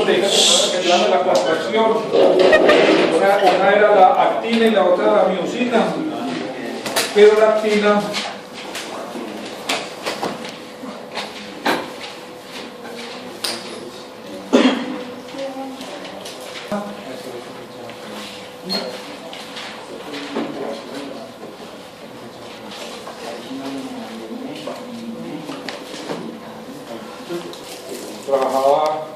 proteínas que llevan la contracción. Una era la actina y la otra la miosina. Pero la actina trabajaba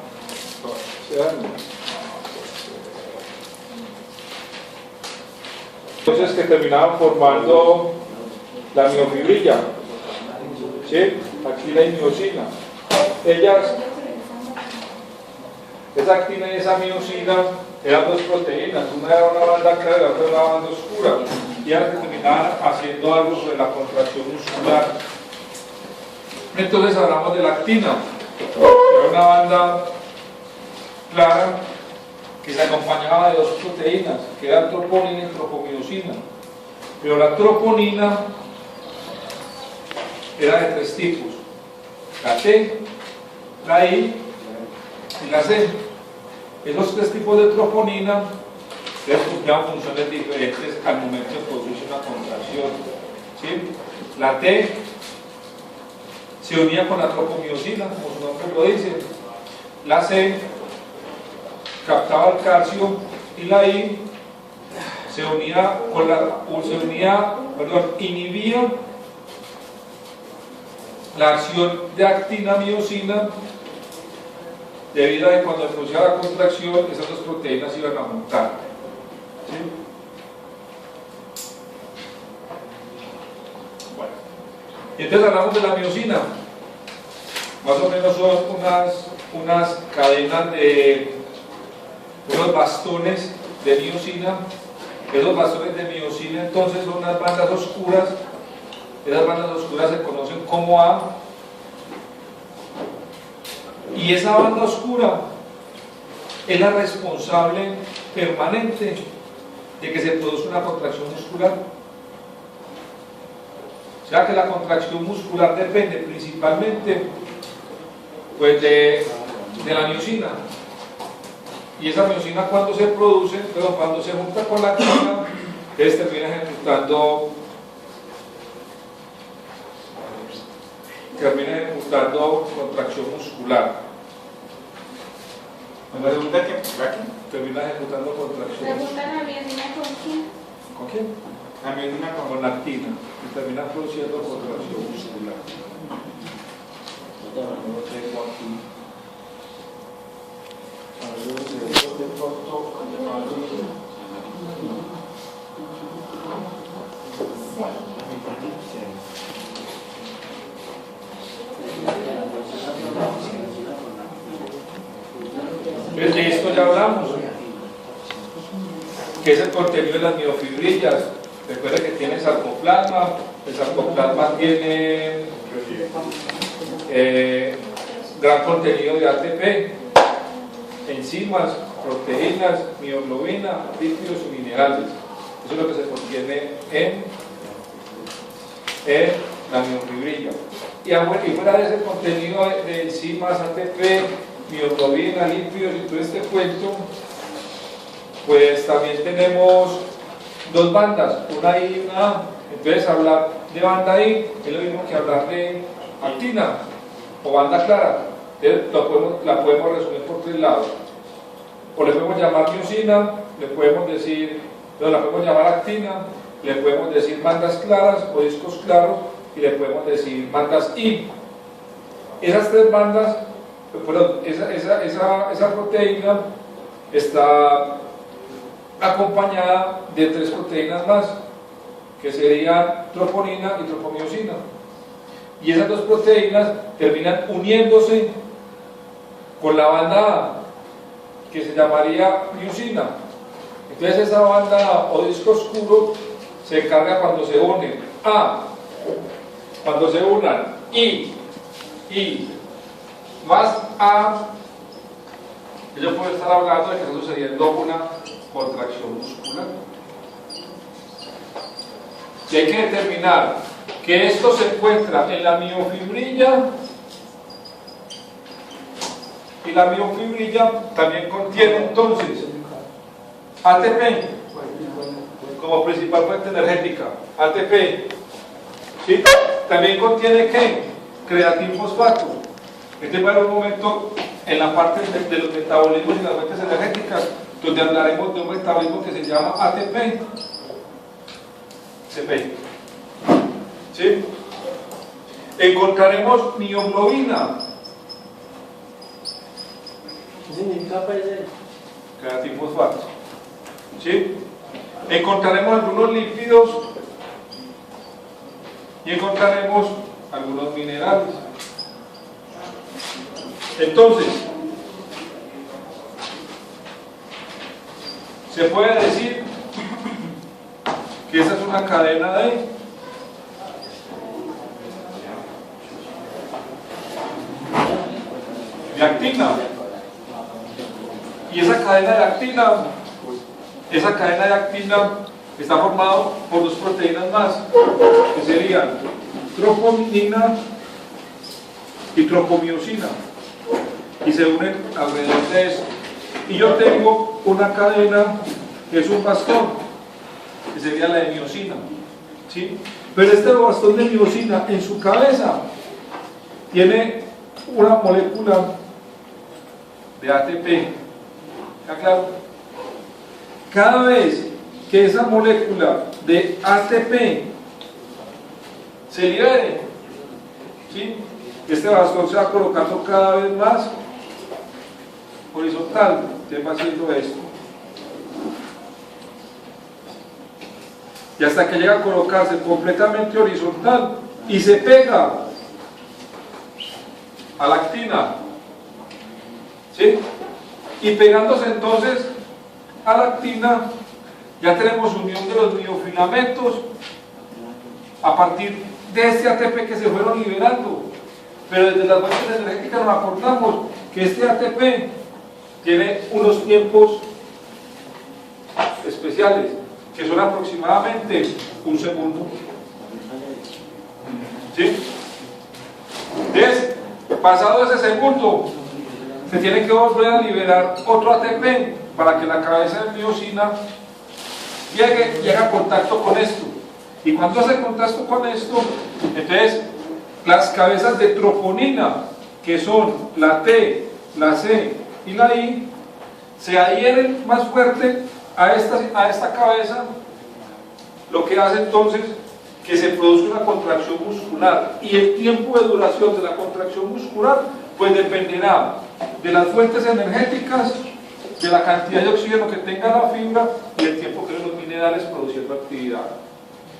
entonces que terminaban formando la miofibrilla, ¿sí? Actina y miosina. Esa actina y esa miosina eran dos proteínas, una era una banda clara y la otra una banda oscura, y eran que terminaban haciendo algo sobre la contracción muscular. Entonces hablamos de la actina, era una banda clara que se acompañaba de dos proteínas, que eran troponina y tropomiosina. Pero la troponina era de tres tipos: la T, la I y la C. Esos tres tipos de troponina les cumplían funciones diferentes al momento de producirse una contracción, ¿sí? La T se unía con la tropomiosina, como su nombre lo dice. La C captaba el calcio y la I inhibía la acción de actina-miosina, debido a que cuando se producía la contracción esas dos proteínas iban a montar, ¿sí? Bueno, y entonces hablamos de la miosina. Más o menos son unas cadenas de unos bastones de miosina. Esos bastones de miosina entonces son unas bandas oscuras. Esas bandas oscuras se conocen como A, y esa banda oscura es la responsable permanente de que se produzca una contracción muscular. O sea que la contracción muscular depende principalmente pues de la miosina. Y esa miosina cuando se produce, cuando se junta con la actina, termina ejecutando contracción muscular. ¿Me pregunta qué? Termina ejecutando contracción. ¿Preguntan a mi niña con quién? ¿Con quién? A mí una Con la actina, y termina produciendo contracción muscular. Entonces, de esto ya hablamos, que es el contenido de las miofibrillas. Recuerda que tiene sarcoplasma, el sarcoplasma tiene gran contenido de ATP, enzimas, proteínas, mioglobina, lípidos y minerales. Eso es lo que se contiene en la miofibrilla. Y fuera de ese contenido de enzimas, ATP, mioglobina, lípidos y todo este cuento, pues también tenemos dos bandas, una I y una A. Entonces hablar de banda I es lo mismo que hablar de actina o banda clara. Entonces la podemos resumir por tres lados. O le podemos llamar miosina, le podemos decir, la podemos llamar actina, le podemos decir bandas claras o discos claros, y le podemos decir bandas I. Esas tres bandas, esa proteína está acompañada de tres proteínas más, que serían troponina y tropomiosina. Y esas dos proteínas terminan uniéndose con la banda A, que se llamaría miosina. Entonces esa banda o disco oscuro se encarga cuando se unen cuando se unan I más A, yo puedo estar hablando de que está sucediendo una contracción muscular. Y hay que determinar que esto se encuentra en la miofibrilla y la miofibrilla también contiene entonces ATP como principal fuente energética, ATP, ¿sí? También contiene ¿qué? Creatinfosfato. Este va a haber un momento en la parte de los metabolismos y las fuentes energéticas donde hablaremos de un metabolismo que se llama ATP, CP, ¿sí? Encontraremos mioglobina, creatinfosfato, ¿sí? Encontraremos algunos lípidos y encontraremos algunos minerales. Entonces, se puede decir que esa es una cadena de actina, y esa cadena de actina está formada por dos proteínas más, que serían troponina y tropomiosina, y se unen alrededor de eso. Y yo tengo una cadena que es un bastón, que sería la de miosina, ¿sí? Pero este bastón de miosina en su cabeza tiene una molécula de ATP. ¿Está claro? Cada vez que esa molécula de ATP se libere, ¿sí? Este bastón se va colocando cada vez más horizontal, se va haciendo esto, y hasta que llega a colocarse completamente horizontal y se pega a la actina, ¿sí? Y pegándose entonces a la actina, ya tenemos unión de los miofilamentos a partir de este ATP que se fueron liberando. Pero desde las fuentes energéticas nos acordamos que este ATP tiene unos tiempos especiales, que son aproximadamente un segundo, ¿sí? Entonces, pasado ese segundo, se tiene que volver a liberar otro ATP para que la cabeza de miosina llegue a contacto con esto. Y cuando hace contacto con esto, entonces las cabezas de troponina, que son la T, la C y la I, se adhieren más fuerte a esta cabeza, lo que hace entonces que se produzca una contracción muscular, y el tiempo de duración de la contracción muscular pues dependerá de las fuentes energéticas, de la cantidad de oxígeno que tenga la fibra y el tiempo que den los minerales produciendo actividad.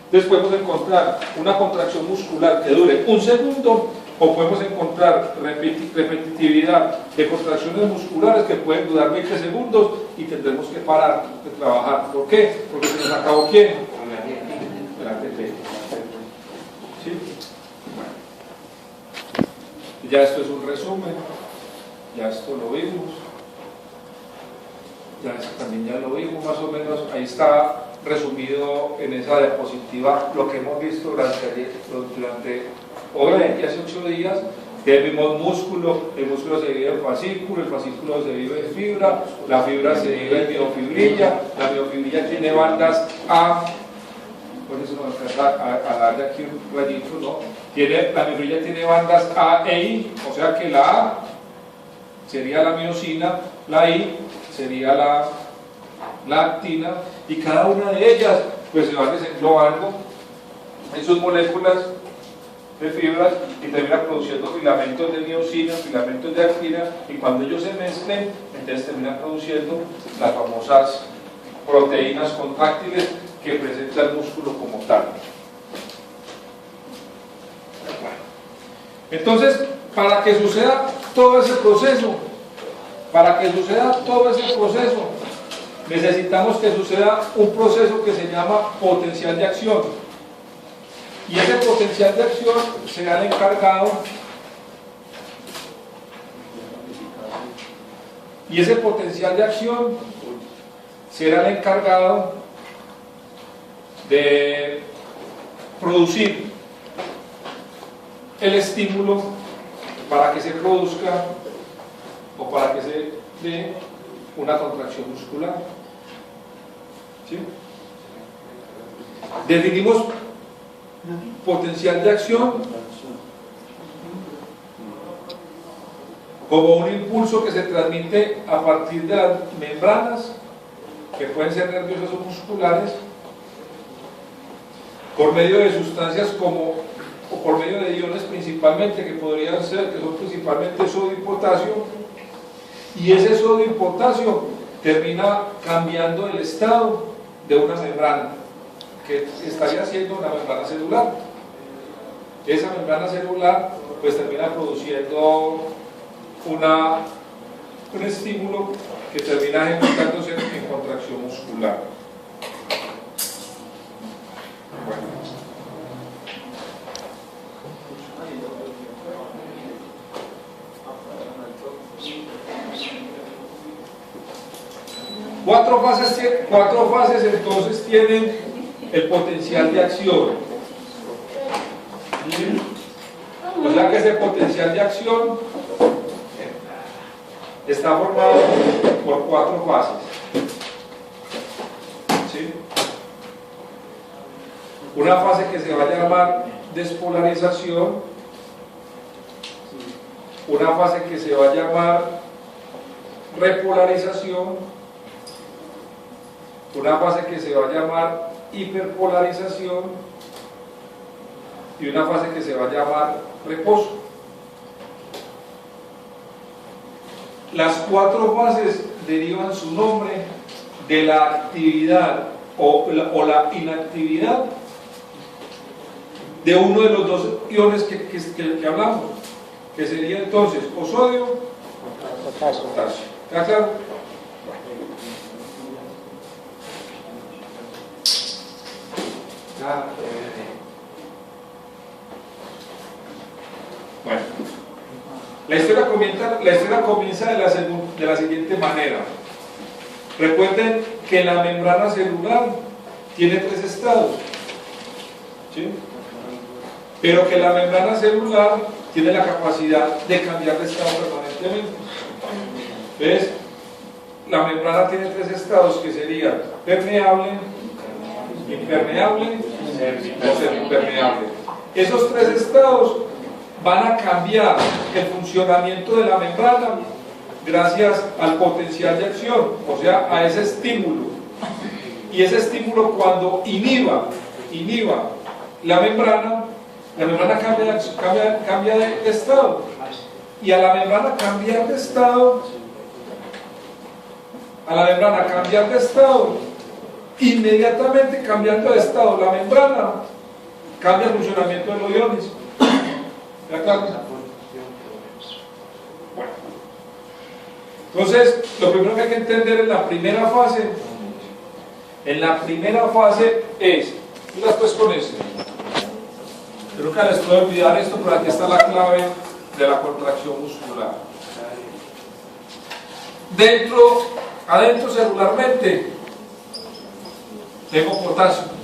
Entonces podemos encontrar una contracción muscular que dure un segundo, o podemos encontrar repetitividad de contracciones musculares que pueden durar 20 segundos y tendremos que parar de trabajar. ¿Por qué? Porque se nos acabó ¿quién? El ATP. ¿Sí? Bueno. Ya esto es un resumen, ya esto lo vimos, ya esto también ya lo vimos más o menos, ahí está resumido en esa diapositiva lo que hemos visto durante hoy y hace 8 días, que vimos músculo, el músculo se divide en fascículo, el fascículo se divide en fibra, la fibra se divide en miofibrilla, la miofibrilla tiene bandas A, por eso nos alcanza a darle aquí un rayito, ¿no? La miofibrilla tiene bandas A e I, o sea que la A sería la miosina, la I sería la actina, y cada una de ellas pues se va desenglobando en sus moléculas de fibras y termina produciendo filamentos de miosina, filamentos de actina, y cuando ellos se mezclen, entonces terminan produciendo las famosas proteínas contráctiles que presenta el músculo como tal. Entonces, para que suceda todo ese proceso, necesitamos que suceda un proceso que se llama potencial de acción. Y ese potencial de acción será el encargado de producir el estímulo para que se produzca o o para que se dé una contracción muscular. ¿Sí? Definimos potencial de acción como un impulso que se transmite a partir de las membranas, que pueden ser nerviosas o musculares, por medio de sustancias o por medio de iones principalmente, que podrían ser, que son principalmente sodio y potasio, y ese sodio y potasio termina cambiando el estado de una membrana, que estaría siendo una membrana celular. Esa membrana celular pues termina produciendo un estímulo que termina ejecutándose en contracción muscular. Bueno. Cuatro fases entonces tienen el potencial de acción. O sea que ese potencial de acción está formado por 4 fases. ¿Sí? Una fase que se va a llamar despolarización, una fase que se va a llamar repolarización, una fase que se va a llamar hiperpolarización y una fase que se va a llamar reposo. Las 4 fases derivan su nombre de la actividad o la inactividad de uno de los 2 iones que hablamos, que sería entonces o sodio o potasio. ¿Está claro? Bueno, la historia comienza de la siguiente manera. Recuerden que la membrana celular tiene 3 estados, ¿sí? Pero que la membrana celular tiene la capacidad de cambiar de estado permanentemente. ¿Ves? La membrana tiene 3 estados, que serían permeable, impermeable o semipermeable. Esos 3 estados van a cambiar el funcionamiento de la membrana gracias al potencial de acción, o sea, a ese estímulo. Y ese estímulo, cuando inhiba la membrana cambia de estado. Y a la membrana cambiar de estado, inmediatamente cambiando de estado la membrana, cambia el funcionamiento de los iones. ¿Ya claro? Bueno. Entonces, lo primero que hay que entender en la primera fase es, mira pues con esto. Creo que les puedo olvidar esto, pero aquí está la clave de la contracción muscular. Adentro celularmente tengo potasio.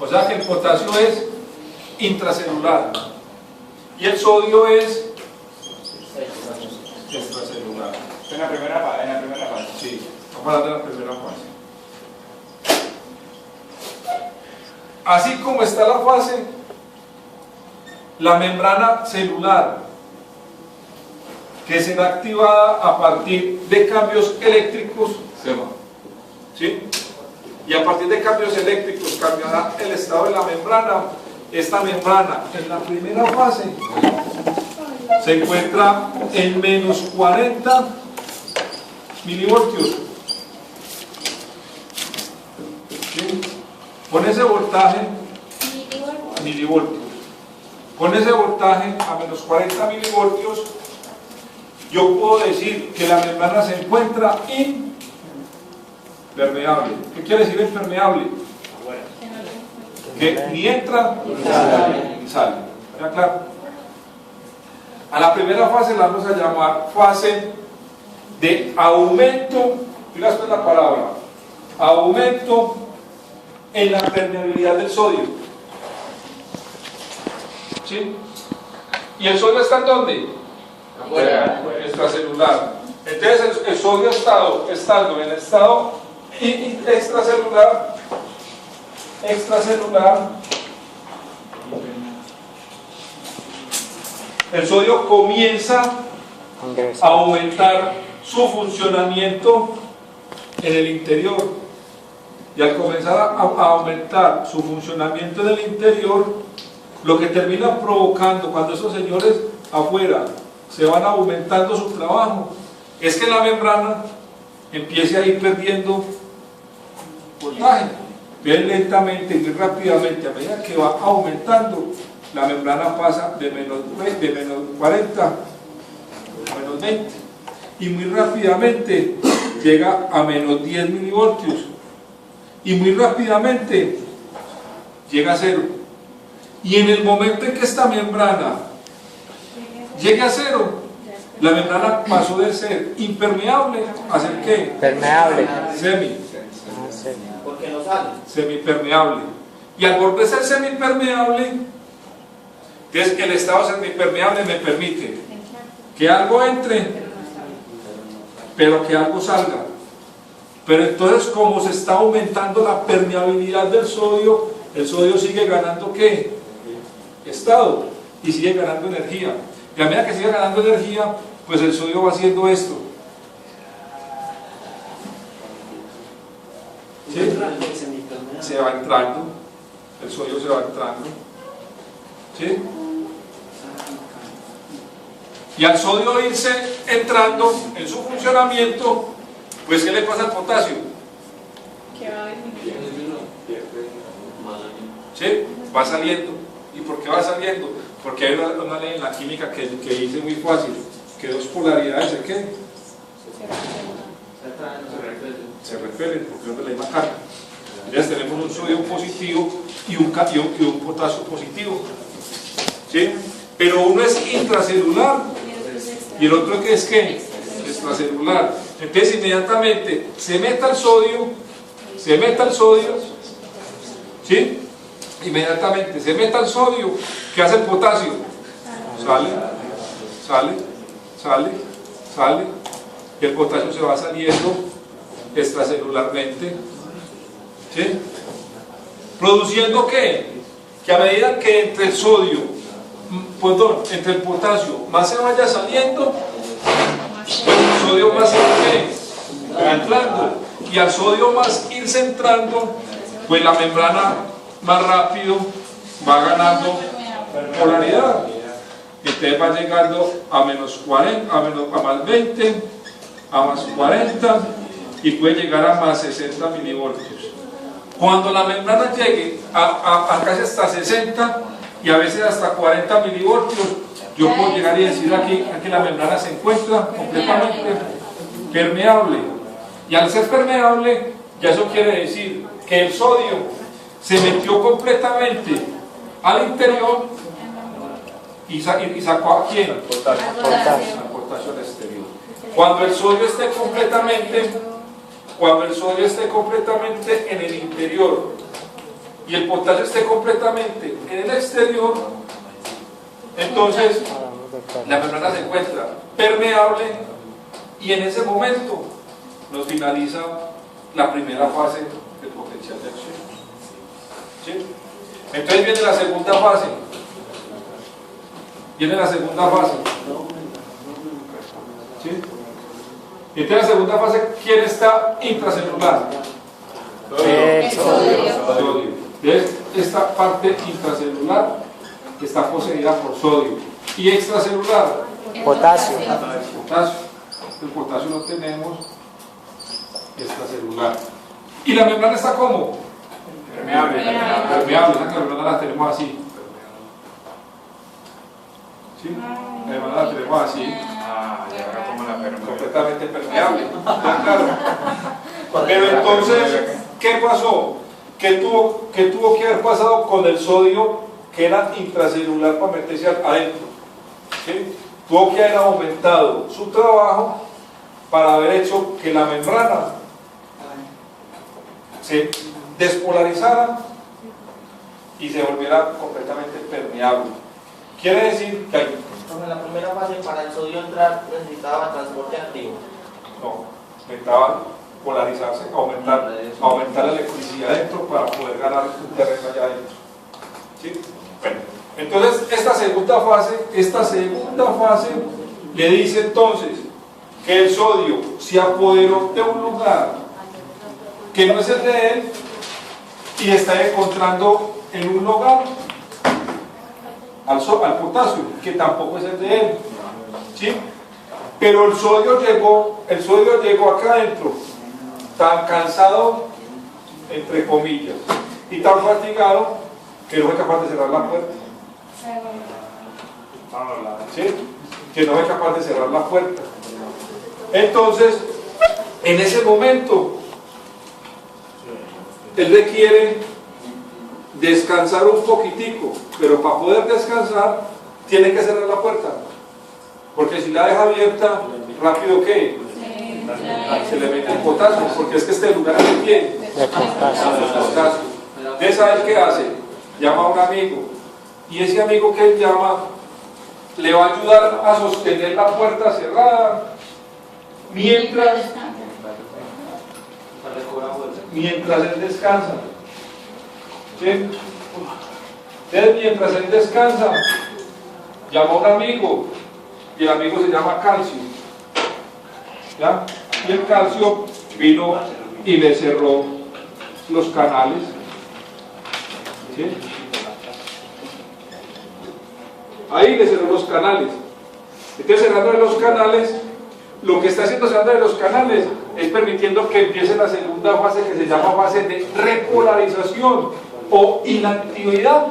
O sea que el potasio es intracelular y el sodio es extracelular. En la primera fase. Sí, vamos a hablar de la primera fase. Así como está la fase, la membrana celular, que será activada a partir de cambios eléctricos, ¿sí? Y a partir de cambios eléctricos cambiará el estado de la membrana. Esta membrana en la primera fase se encuentra en menos 40 milivoltios. ¿Sí? Con ese voltaje, milivoltios. Con ese voltaje a menos 40 milivoltios, yo puedo decir que la membrana se encuentra impermeable. ¿Qué quiere decir impermeable? Que ni entra ni sale. ¿Está claro? A la primera fase la vamos a llamar fase de aumento. Mira, esto es la palabra: aumento en la permeabilidad del sodio. ¿Sí? ¿Y el sodio está en dónde? Afuera. Extracelular. Entonces el sodio estando en estado extracelular, el sodio comienza a aumentar su funcionamiento en el interior, y al comenzar a aumentar su funcionamiento en el interior, lo que termina provocando cuando esos señores afuera se van aumentando su trabajo es que la membrana empiece a ir perdiendo voltaje. Bien lentamente y muy rápidamente, a medida que va aumentando, la membrana pasa de menos 40 a menos 20 y muy rápidamente llega a menos 10 milivoltios y muy rápidamente llega a cero. Y en el momento en que esta membrana llegue a cero, la membrana pasó de ser impermeable a ser ¿qué? Permeable. Porque no sale. Semipermeable. Y al volver a ser semipermeable, entonces el estado semipermeable me permite que algo entre, pero que algo salga. Pero entonces, como se está aumentando la permeabilidad del sodio, el sodio sigue ganando ¿qué? Estado, y sigue ganando energía. Y a medida que sigue ganando energía, pues el sodio va haciendo esto. ¿Sí? Se va entrando, el sodio se va entrando. ¿Sí? Y al sodio irse entrando en su funcionamiento, pues ¿qué le pasa al potasio? Que va a disminuir. ¿Sí? Va saliendo. ¿Y por qué va saliendo? Porque hay una ley en la química que dice muy fácil, que dos polaridades ¿de qué? Se repelen porque es de la misma carga. Entonces tenemos un sodio positivo y un potasio positivo. ¿Sí? Pero uno es intracelular y el otro que es ¿qué? Extracelular. Entonces inmediatamente se meta el sodio, ¿sí? Inmediatamente se meta el sodio, ¿qué hace el potasio? Sale, y el potasio se va saliendo extracelularmente, ¿sí? ¿Produciendo qué? Que a medida que entre el sodio, entre el potasio más se vaya saliendo, pues el sodio más se va entrando, y al sodio más irse entrando, pues la membrana más rápido va ganando polaridad, y entonces va llegando a menos 40, a más 20, a más 40, y puede llegar a más 60 milivoltios. Cuando la membrana llegue a casi hasta 60 y a veces hasta 40 milivoltios, yo puedo llegar y decir aquí la membrana se encuentra completamente permeable, y al ser permeable, ya eso quiere decir que el sodio se metió completamente al interior y sacó a quién? Al potasio al exterior. Cuando el sodio esté completamente en el interior y el potasio esté completamente en el exterior, entonces la membrana se encuentra permeable, y en ese momento nos finaliza la primera fase del potencial de acción. ¿Sí? Entonces viene la segunda fase. ¿Sí? Entonces la segunda fase, ¿quién está intracelular? El sodio. Entonces, esta parte intracelular está poseída por sodio. Y extracelular, Potasio. el potasio lo tenemos extracelular. ¿Y la membrana está cómo? Permeable, esa membrana la tenemos así. ¿Sí? La membrana la tenemos así, Y ahora como la permeable. completamente permeable. ¿Está claro? Pero entonces, ¿qué pasó? ¿Qué tuvo que haber pasado con el sodio que era intracelular para meterse adentro? ¿Sí? Tuvo que haber aumentado su trabajo para haber hecho que la membrana se despolarizara y se volviera completamente permeable. Quiere decir que Entonces, en la primera fase, para el sodio entrar, necesitaba transporte activo. No, necesitaba polarizarse, aumentar la electricidad dentro para poder ganar un terreno allá adentro. ¿Sí? Bueno, entonces esta segunda fase le dice entonces que el sodio se apoderó de un lugar que no es el de él y está encontrando en un lugar al potasio, que tampoco es el de él. ¿Sí? Pero el sodio llegó acá adentro, tan cansado, entre comillas, y tan fatigado, que no fue capaz de cerrar la puerta. ¿Sí? Que no fue capaz de cerrar la puerta. Entonces, en ese momento, él requiere descansar un poquitico, pero para poder descansar, tiene que cerrar la puerta. Porque si la deja abierta, rápido ¿qué? Se le mete el potasio, porque es que este lugar es de quién? De potasio. Entonces, ¿sabes qué hace? Llama a un amigo, y ese amigo que él llama le va a ayudar a sostener la puerta cerrada mientras él descansa. ¿Sí? Entonces, mientras él descansa, llama a un amigo, y el amigo se llama Calcio. ¿Ya? Y el Calcio vino y le cerró los canales. ¿Sí? Ahí le cerró los canales. Entonces, cerrando los canales, lo que está haciendo cerrando de los canales es permitiendo que empiece la segunda fase, que se llama fase de repolarización o inactividad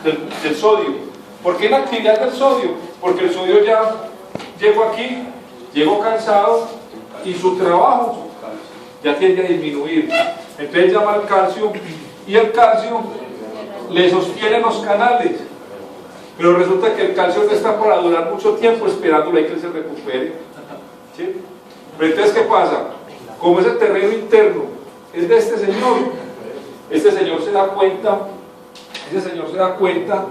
del sodio. ¿Por qué inactividad del sodio? Porque el sodio ya llegó aquí, llegó cansado y su trabajo ya tiende a disminuir. Entonces llama al calcio y el calcio le sostiene los canales, pero resulta que el calcio no está para durar mucho tiempo esperándolo ahí que se recupere. ¿Sí? Pero entonces, ¿qué pasa? Como ese terreno interno es de este señor se da cuenta,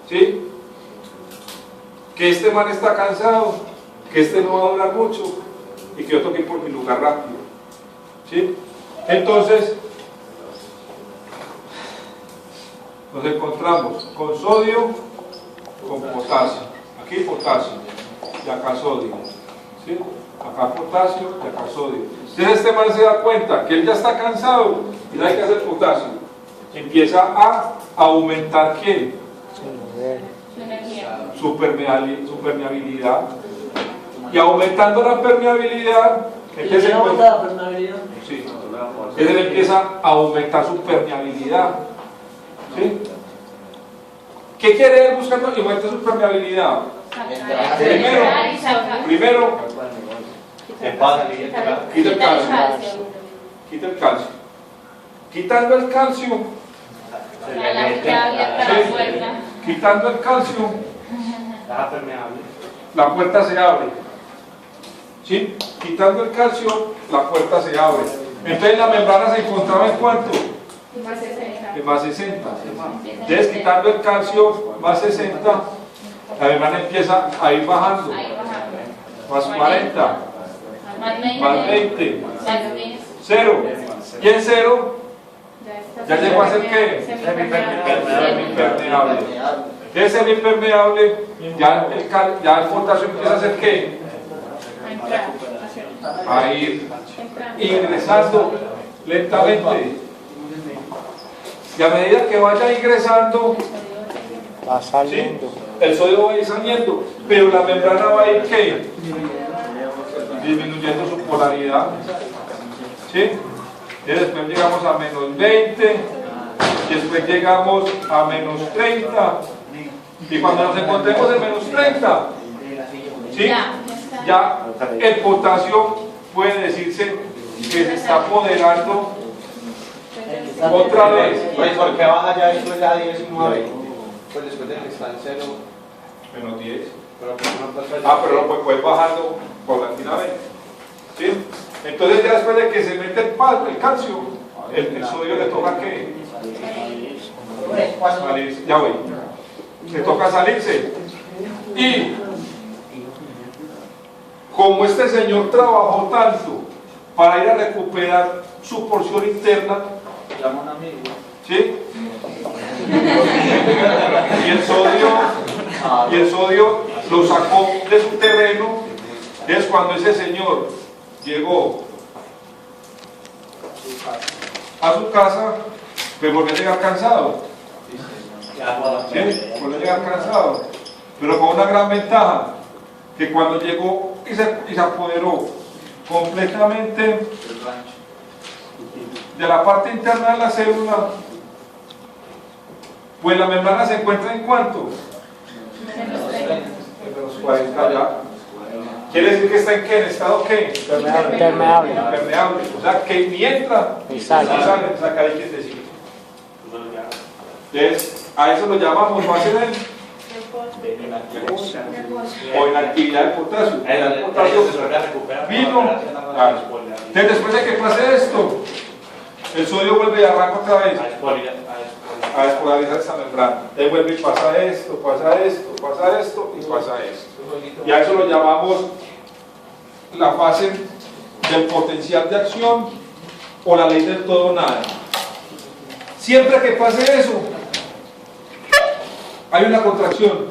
¿sí? Que este man está cansado, que este no va a durar mucho y que yo tengo que ir por mi lugar rápido. ¿Sí? Entonces, nos encontramos con sodio, con potasio. Aquí potasio y acá sodio. ¿Sí? Acá potasio y acá sodio. Entonces este man se da cuenta que él ya está cansado y no hay que hacer potasio. Empieza a aumentar ¿qué? Su permeabilidad. Y aumentando la permeabilidad, entonces él empieza a aumentar su permeabilidad. ¿Sí? ¿Qué quiere él buscando que aumente su permeabilidad? Primero quita el calcio. Quitando el calcio, quitando el calcio, la puerta se abre. ¿Sí? Quitando el calcio, la puerta se abre. Entonces la membrana se encontraba en ¿cuánto? En más 60. Entonces, quitando el calcio, más 60, la membrana empieza a ir bajando. Más 40, más 20, 0. Y en 0 ya llegó a ser ¿qué? Semipermeable. De semipermeable, ya el potasio empieza a hacer ¿qué? A ir ingresando lentamente. Y a medida que vaya ingresando, va saliendo. ¿sí? El sodio va a ir saliendo, pero la membrana va a ir ¿qué? Disminuyendo su polaridad. ¿Sí? Y después llegamos a menos 20, y después llegamos a menos 30, y cuando nos encontremos en menos 30, ¿sí? Ya el potasio puede decirse que se está apoderando otra vez. Pues porque baja ya después de 10 y 9. Pues después de que está en 0. Menos 10. Pero pero pues puede bajando paulatinamente. ¿Sí? Entonces ya después de que se mete el calcio, el sodio le toca ¿qué? Salirse. Ya voy. Le toca salirse. Y como este señor trabajó tanto para ir a recuperar su porción interna, Llama a un amigo. ¿sí? Y el sodio lo sacó de su terreno. Es cuando ese señor llegó a su casa, pues volvió a llegar cansado. ¿Sí? Volvió a llegar cansado, pero con una gran ventaja, que cuando llegó y se apoderó completamente de la parte interna de la célula, pues la membrana se encuentra ¿en cuánto? En los 40 ya. ¿Quiere decir que está en qué? ¿En estado qué? Permeable. Impermeable. O sea, que ni entra Y sale. saca ahí quietecito. Entonces, a eso lo llamamos base de o inactividad del potasio. El potasio vino. Entonces, después de que pase esto, el sodio vuelve y arranca otra vez a despolarizar esa membrana. Entonces vuelve y pasa esto, pasa esto, pasa esto y pasa esto. Y a eso lo llamamos la fase del potencial de acción o la ley del todo o nada. Siempre que pase eso, hay una contracción.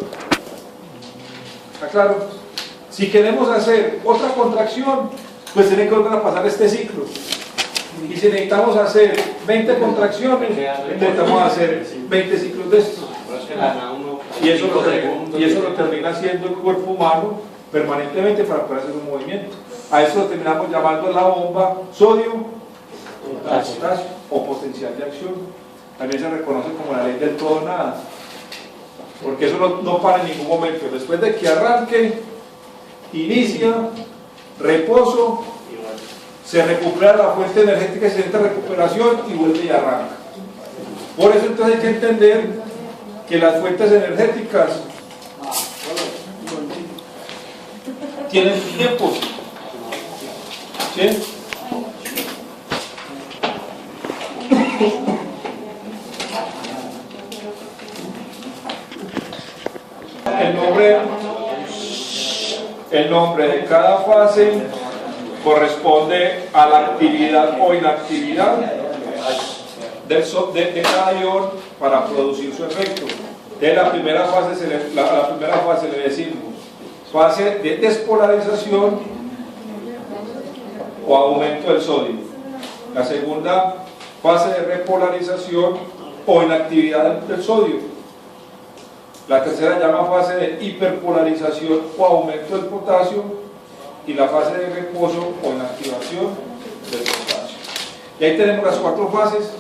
¿Está claro? Si queremos hacer otra contracción, pues tiene que volver a pasar este ciclo. Y si necesitamos hacer 20 contracciones, necesitamos hacer 20 ciclos de estos. Y eso lo termina haciendo el cuerpo humano permanentemente para poder hacer un movimiento. A eso lo terminamos llamando la bomba sodio-potasio o potencial de acción. También se reconoce como la ley del todo o nada, porque eso no para en ningún momento. Después de que arranque, inicia, reposo, se recupera la fuente energética, se entra recuperación y vuelve y arranca. Por eso entonces hay que entender que las fuentes energéticas tienen tiempos. ¿Sí? El nombre de cada fase corresponde a la actividad o inactividad de cada ion para producir su efecto. De la primera fase le decimos fase de despolarización o aumento del sodio. La segunda fase de repolarización o inactividad del sodio. La tercera llama fase de hiperpolarización o aumento del potasio, y la fase de reposo o inactivación del potasio. Y ahí tenemos las 4 fases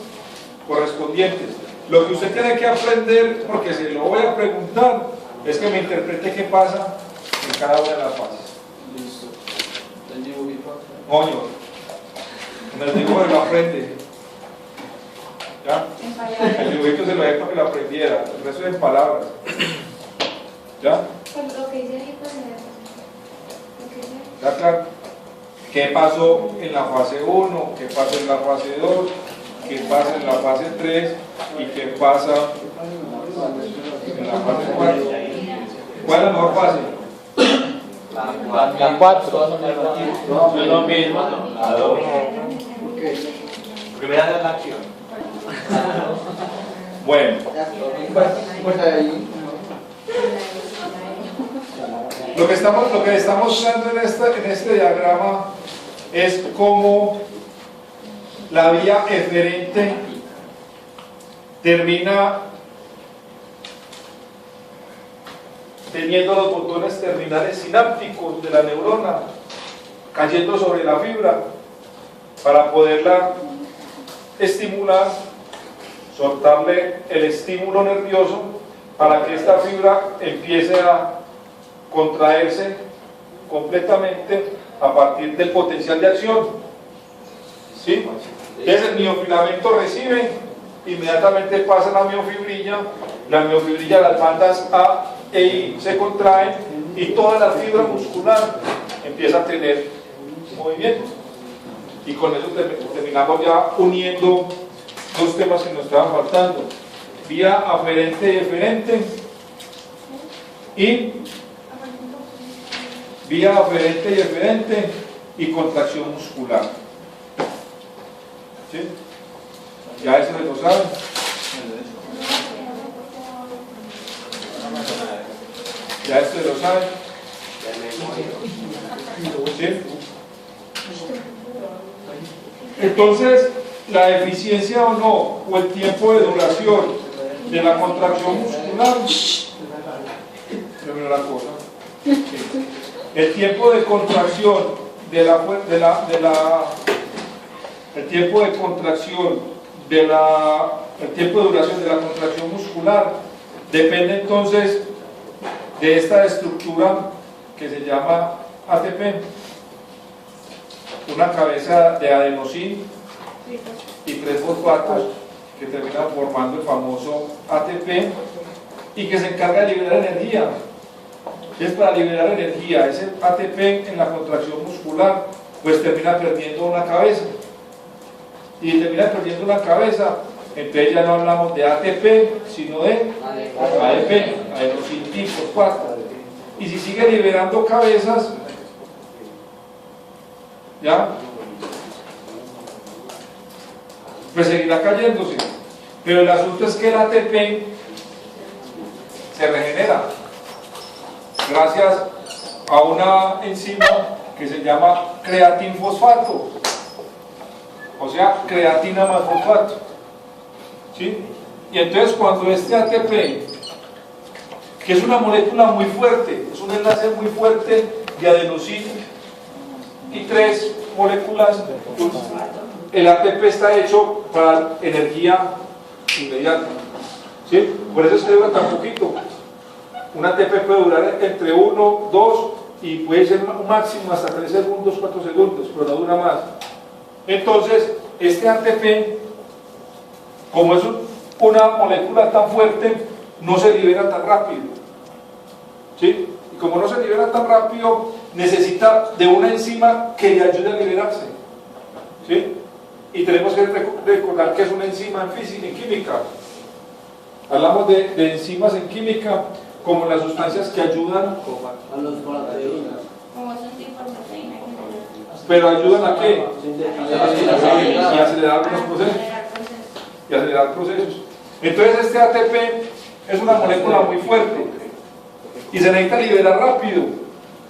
correspondientes. Lo que usted tiene que aprender, porque se lo voy a preguntar, es que me interprete qué pasa en cada una de las fases. Listo. El dibujito. Coño, en el dibujo se lo aprende. ¿Ya? El dibujito se lo dejé para que lo aprendiera, el resto es en palabras. ¿Ya? Lo que dice ahí, pues, ¿Está claro? ¿Qué pasó en la fase 1? ¿Qué pasa en la fase 2? ¿Qué pasa en la fase 3? ¿Y qué pasa en la fase 4? ¿Cuál es la mejor fase? La 4. No es lo mismo. La 2. Primera de la acción. Bueno, lo que estamos usando en este diagrama es cómo la vía eferente termina teniendo los botones terminales sinápticos de la neurona cayendo sobre la fibra para poderla estimular, soltarle el estímulo nervioso para que esta fibra empiece a contraerse completamente a partir del potencial de acción. ¿Sí? Entonces el miofilamento recibe, inmediatamente pasa la miofibrilla, las bandas A e I se contraen y toda la fibra muscular empieza a tener movimiento. Y con eso terminamos ya uniendo dos temas que nos estaban faltando: vía aferente y eferente y vía aferente y eferente y contracción muscular. ¿Sí? Ya eso lo saben. Ya esto lo saben. ¿Sí? Entonces, la eficiencia o no, o el tiempo de duración de la contracción muscular, primero la cosa, el tiempo de contracción el tiempo de contracción el tiempo de duración de la contracción muscular depende entonces de esta estructura que se llama ATP, una cabeza de adenosín y 3 fosfatos que terminan formando el famoso ATP y que se encarga de liberar energía. Es para liberar energía, ese ATP en la contracción muscular pues termina perdiendo una cabeza, y termina perdiendo una cabeza, entonces ya no hablamos de ATP sino de ADP, adenosín fosfato. Y si sigue liberando cabezas, ¿ya? Pues seguirá cayéndose. Pero el asunto es que el ATP se regenera gracias a una enzima que se llama creatinfosfato, o sea, creatina más fosfato. ¿Sí? Y entonces cuando este ATP, que es una molécula muy fuerte, es un enlace muy fuerte de adenosina y 3 moléculas, el ATP está hecho para energía inmediata. ¿Sí? Por eso es que dura tan poquito. Un ATP puede durar entre 1, 2 y puede ser un máximo hasta 3 segundos, 4 segundos, pero no dura más. Entonces, este ATP, como es una molécula tan fuerte, no se libera tan rápido. ¿Sí? Y como no se libera tan rápido, necesita de una enzima que le ayude a liberarse. ¿Sí? Y tenemos que recordar que es una enzima en física, en química. Hablamos de enzimas en química como las sustancias que ayudan A los proteínas. Como es un tipo de proteína. ¿pero ayudan a qué? Y acelerar los procesos. Y acelerar procesos. Entonces este ATP es una molécula muy fuerte y se necesita liberar rápido.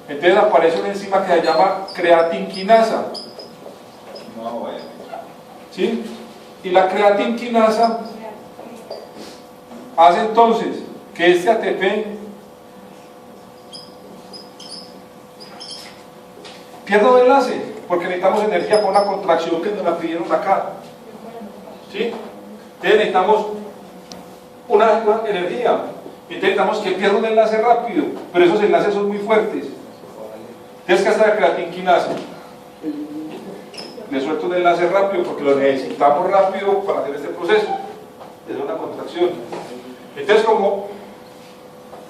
Entonces aparece una enzima que se llama creatinquinasa. ¿Sí? Y la creatinquinasa hace entonces que este ATP pierda un enlace, porque necesitamos energía para una contracción que nos la pidieron acá. ¿Sí? Entonces necesitamos una energía. Entonces necesitamos que pierda un enlace rápido, pero esos enlaces son muy fuertes. Entonces, ¿qué hace la creatinquinasa? Le suelto un enlace rápido porque lo necesitamos rápido para hacer este proceso. Es una contracción. Entonces, como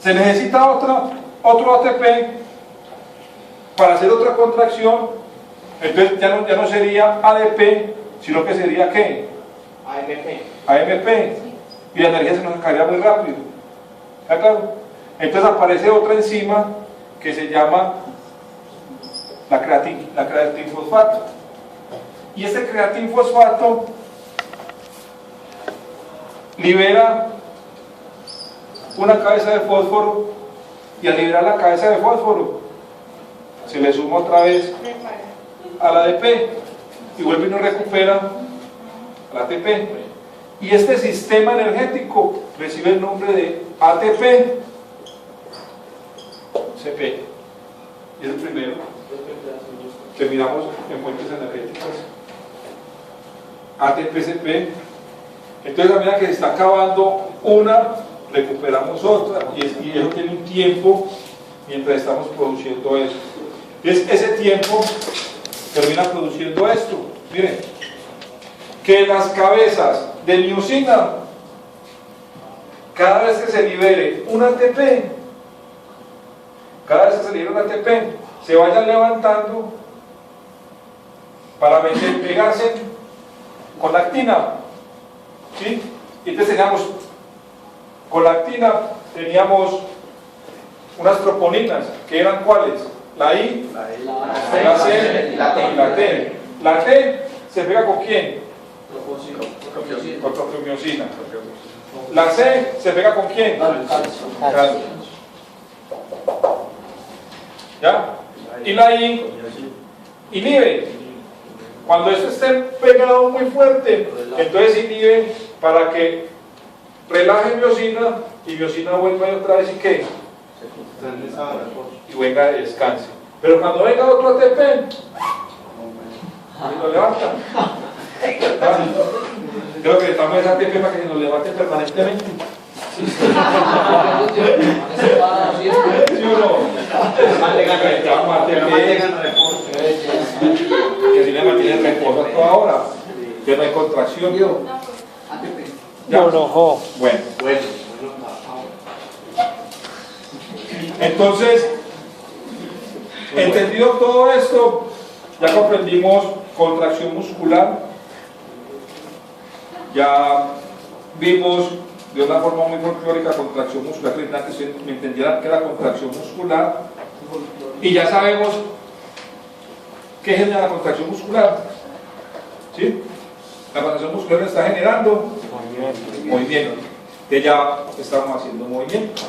se necesita otro ATP para hacer otra contracción, entonces ya no sería ADP, sino que sería ¿qué? AMP. Y la energía se nos sacaría muy rápido. ¿Está claro? Entonces aparece otra enzima que se llama la creatinfosfato. Y este creatinfosfato libera una cabeza de fósforo, y al liberar la cabeza de fósforo se le suma otra vez al ADP y vuelve y nos recupera al ATP. Y este sistema energético recibe el nombre de ATP CP. Y es el primero que miramos en fuentes energéticas. ATP-CP. Entonces a medida que se está acabando una, recuperamos otra, y eso tiene un tiempo mientras estamos produciendo eso. Entonces ese tiempo termina produciendo esto. Miren, que las cabezas de miosina, cada vez que se libere un ATP, se vayan levantando para pegarse con lactina. ¿Sí? Y entonces teníamos con lactina, teníamos unas troponinas, que eran ¿cuáles? la I, La la C y la T. La T se pega con quién? Con tropomiosina. La C se pega con quién? Calcio. ¿Ya? Y la I inhibe. Cuando esto esté pegado muy fuerte, entonces inhibe para que relaje miosina y miosina vuelva y otra vez y ¿qué? Y venga y descanse. Pero cuando venga otro ATP, y lo levanta. Creo que estamos en ATP para que se nos levante permanentemente. ¿Sí o no? Mantengan reposo. Que si le mantiene el reposo a toda hora, que no hay contracción. Ya. Bueno. Entonces, entendido todo esto, ya comprendimos contracción muscular, ya vimos de una forma muy folclórica contracción muscular, que me entendieran que era contracción muscular, y ya sabemos qué genera la contracción muscular. ¿Sí? La contracción muscular está generando movimiento. Que ya estamos haciendo movimiento.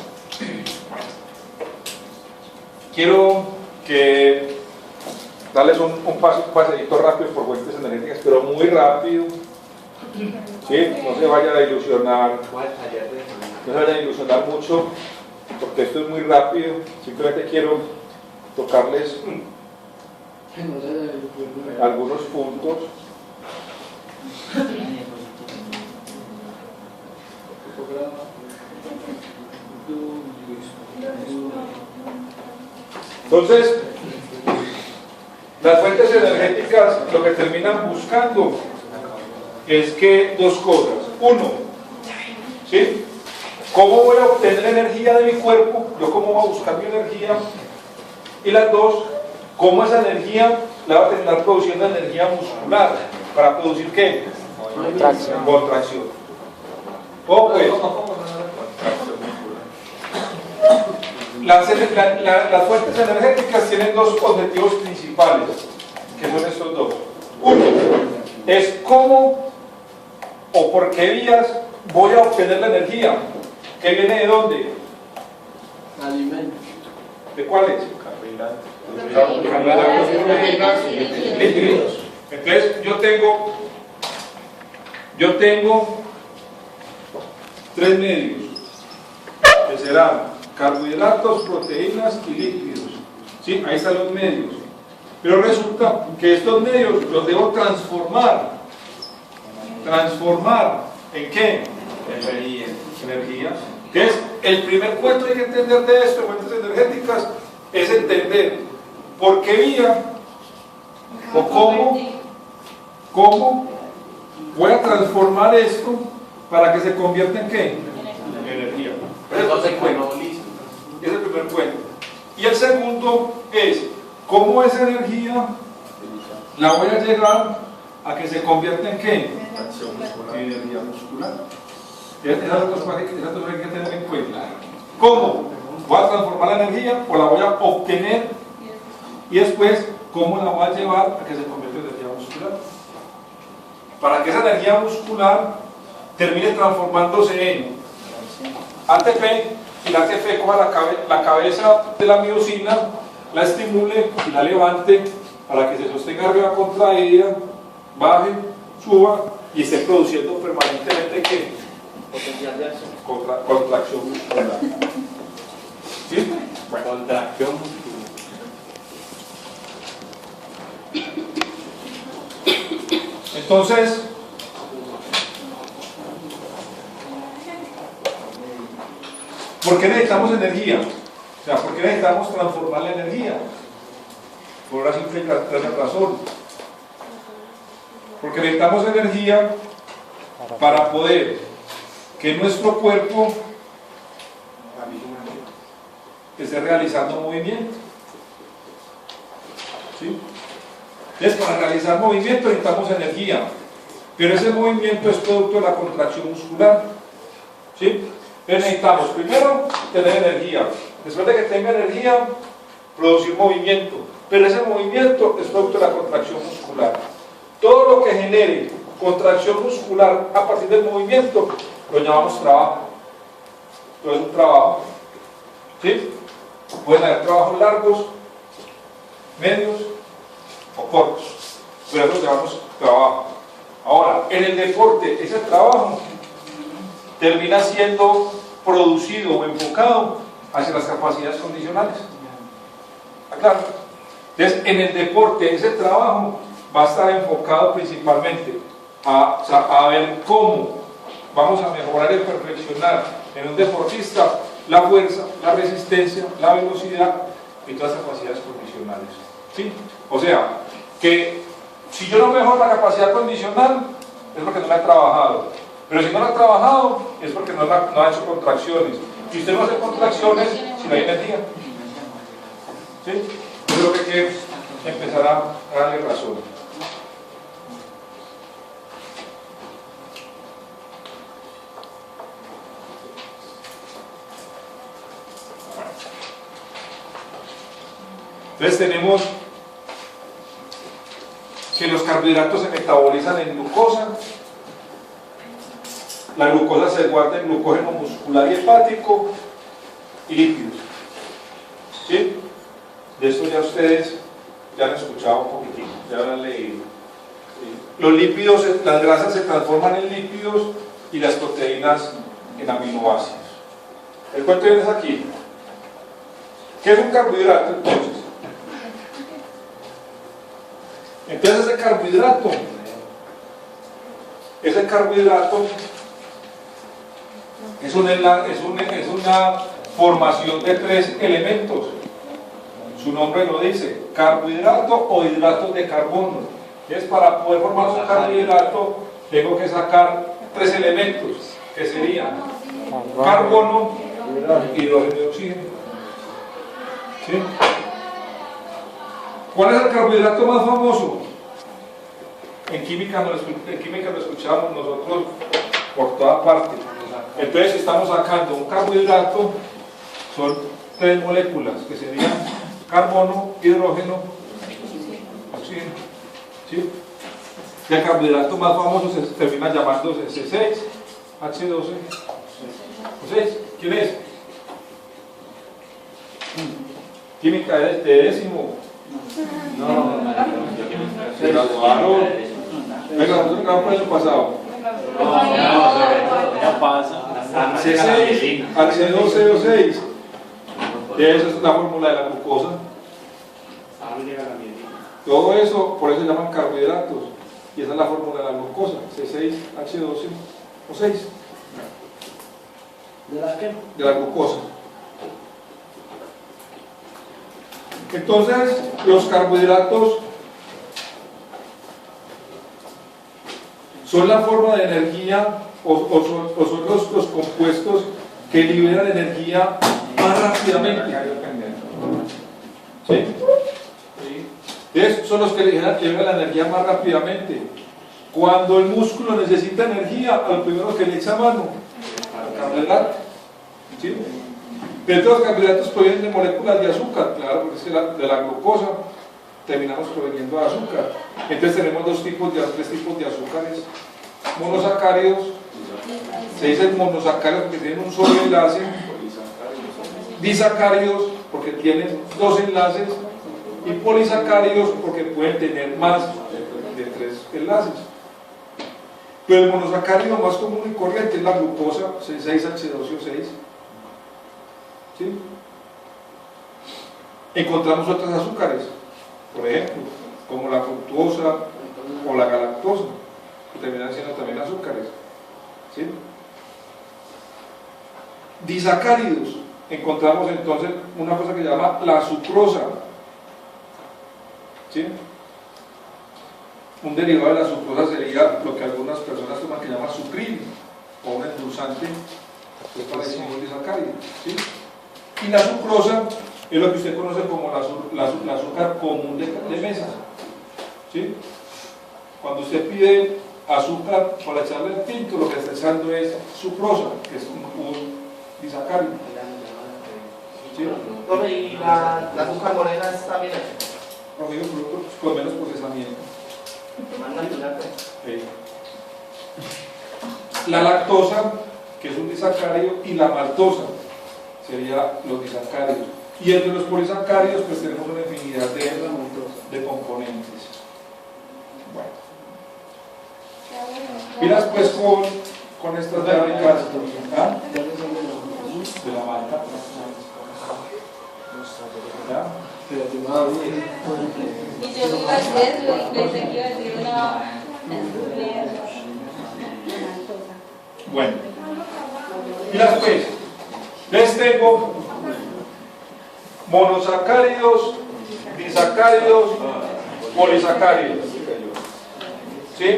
Quiero que darles un paseíto rápido por fuentes energéticas, pero muy rápido. ¿Sí? No se vayan a ilusionar. No se vayan a ilusionar mucho, porque esto es muy rápido. Simplemente quiero tocarles algunos puntos. Entonces, las fuentes energéticas lo que terminan buscando es que dos cosas. Uno, ¿sí? ¿Cómo voy a obtener energía de mi cuerpo? Yo cómo voy a buscar mi energía. Y las dos, ¿cómo esa energía la va a terminar produciendo energía muscular? ¿Para producir qué? Contracción. ¿Cómo pues? Las fuentes energéticas tienen dos objetivos principales, que son estos dos. Uno, es cómo o por qué vías voy a obtener la energía. ¿Que viene de dónde? Alimento. ¿De cuáles? Líquidos. Entonces yo tengo tres medios, que serán carbohidratos, proteínas y líquidos. ¿Sí? Ahí están los medios. Pero resulta que estos medios los debo transformar. ¿Transformar en qué? Energía. Entonces, el primer cuento que hay que entender de esto, fuentes energéticas, es entender por qué vía o cómo voy a transformar esto para que se convierta en qué? Energía. Es el primer cuento. Y el segundo es cómo esa energía la voy a llegar a que se convierta en qué? Energía muscular. Esas dos cosas hay que tener en cuenta. ¿Cómo? ¿Voy a transformar la energía o la voy a obtener? Y después, ¿cómo la voy a llevar a que se convierta en energía muscular? Para que esa energía muscular termine transformándose en ATP, y la ATP coja la cabeza de la miosina, la estimule y la levante para que se sostenga arriba contraída, baje, suba y esté produciendo permanentemente ¿qué? Potencial de acción. Contracción muscular. ¿Sí? Bueno. Contracción muscular. Entonces, ¿por qué necesitamos energía? O sea, ¿por qué necesitamos transformar la energía? Por una simple razón. Porque necesitamos energía para poder que nuestro cuerpo esté realizando movimiento. ¿Sí? Entonces, para realizar movimiento necesitamos energía, pero ese movimiento es producto de la contracción muscular. ¿Sí? Entonces necesitamos primero tener energía. Después de que tenga energía, producir movimiento, pero ese movimiento es producto de la contracción muscular. Todo lo que genere contracción muscular a partir del movimiento lo llamamos trabajo. Entonces es un trabajo, ¿sí? Pueden haber trabajos largos, medios o cortos, pero eso lo llamamos trabajo. Ahora, en el deporte, ese trabajo termina siendo producido o enfocado hacia las capacidades condicionales. Claro. Entonces, en el deporte, ese trabajo va a estar enfocado principalmente a ver cómo vamos a mejorar y perfeccionar en un deportista la fuerza, la resistencia, la velocidad y todas las capacidades condicionales. ¿Sí? O sea, que si yo no mejoro la capacidad condicional es porque no la he trabajado, pero si no la he trabajado es porque no ha hecho contracciones. Si usted no hace contracciones, si no hay energía. ¿Sí? Yo creo que hay que empezar a darle razón. Entonces tenemos que los carbohidratos se metabolizan en glucosa. La glucosa se guarda en glucógeno muscular y hepático y lípidos. ¿Sí? De esto ya ustedes ya han escuchado un poquitito, ya lo han leído. ¿Sí? Los lípidos, las grasas se transforman en lípidos y las proteínas en aminoácidos. El cuento viene aquí. ¿Qué es un carbohidrato entonces? Entonces ese carbohidrato es una formación de tres elementos. Su nombre lo dice, carbohidrato o hidratos de carbono. Entonces para poder formar un carbohidrato tengo que sacar tres elementos, que serían carbono, hidrógeno y oxígeno. ¿Sí? ¿Cuál es el carbohidrato más famoso? En química lo escuchamos nosotros por toda parte. Entonces estamos sacando un carbohidrato, son tres moléculas que serían carbono, hidrógeno, oxígeno. ¿Sí? Y el carbohidrato más famoso se termina llamándose C6, H12, O6. ¿Quién es? Química de décimo. Se graduaron. Venga, nosotros acabamos por el año pasado. Ya pasa. C6, H2CO6. Esa es la fórmula de la glucosa. Todo eso, por eso se llaman carbohidratos. Y esa es la fórmula de la glucosa. C6H12O6. ¿De la qué? De la glucosa. Entonces, los carbohidratos son la forma de energía o son los compuestos que liberan energía más rápidamente. ¿Sí? Son los que liberan la energía más rápidamente. Cuando el músculo necesita energía, a lo primero que le echa mano, al carbohidrato. ¿Sí? Pero estos carbohidratos provienen de moléculas de azúcar, claro, porque es que de la glucosa terminamos proveniendo de azúcar. Entonces tenemos tres tipos de azúcares. Monosacáridos, se dicen monosacáridos porque tienen un solo enlace, disacáridos porque tienen dos enlaces y polisacáridos porque pueden tener más de tres enlaces. Pero el monosacárido más común y corriente es la glucosa, C6H12O6. ¿Sí? Encontramos otros azúcares, por ejemplo, como la fructuosa o la galactosa, que terminan siendo también azúcares. ¿Sí? Disacáridos, encontramos entonces una cosa que se llama la sucrosa. ¿Sí? Un derivado de la sucrosa sería lo que algunas personas toman que llaman sucril, o un endulzante, que es parecido a un disacárido. ¿Sí? Y la sucrosa es lo que usted conoce como la azúcar común de mesa. ¿Sí? Cuando usted pide azúcar para echarle el tinto, lo que está echando es sucrosa, que es un disacárido. ¿Sí? Profe, ¿y la azúcar morena está bien hecha? Promedio producto con menos procesamiento. Más natural, pues. Sí. La lactosa, que es un disacárido, y la maltosa sería los disacáridos. Y entre los polisacáridos pues tenemos una infinidad de componentes. Bueno. Miras pues con estas gráficas, ¿ah? De la malta. ¿Ya? Y yo iba a hacerlo y pensé que iba a decir una Bueno, miras pues, les tengo monosacáridos, disacáridos, polisacáridos. ¿Sí?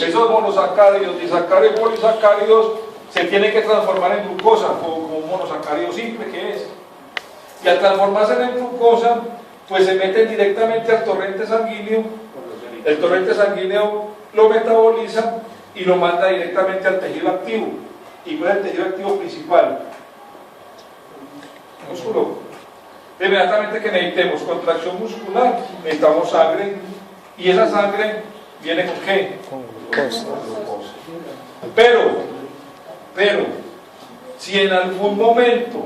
Esos monosacáridos, disacáridos y polisacáridos se tienen que transformar en glucosa, como un monosacárido simple que es. Y al transformarse en glucosa, pues se meten directamente al torrente sanguíneo. El torrente sanguíneo lo metaboliza y lo manda directamente al tejido activo. ¿Y cuál es el tejido activo principal? Músculo. Inmediatamente que necesitemos contracción muscular, necesitamos sangre. Y esa sangre viene con ¿qué? Con glucosa. Pero, si en algún momento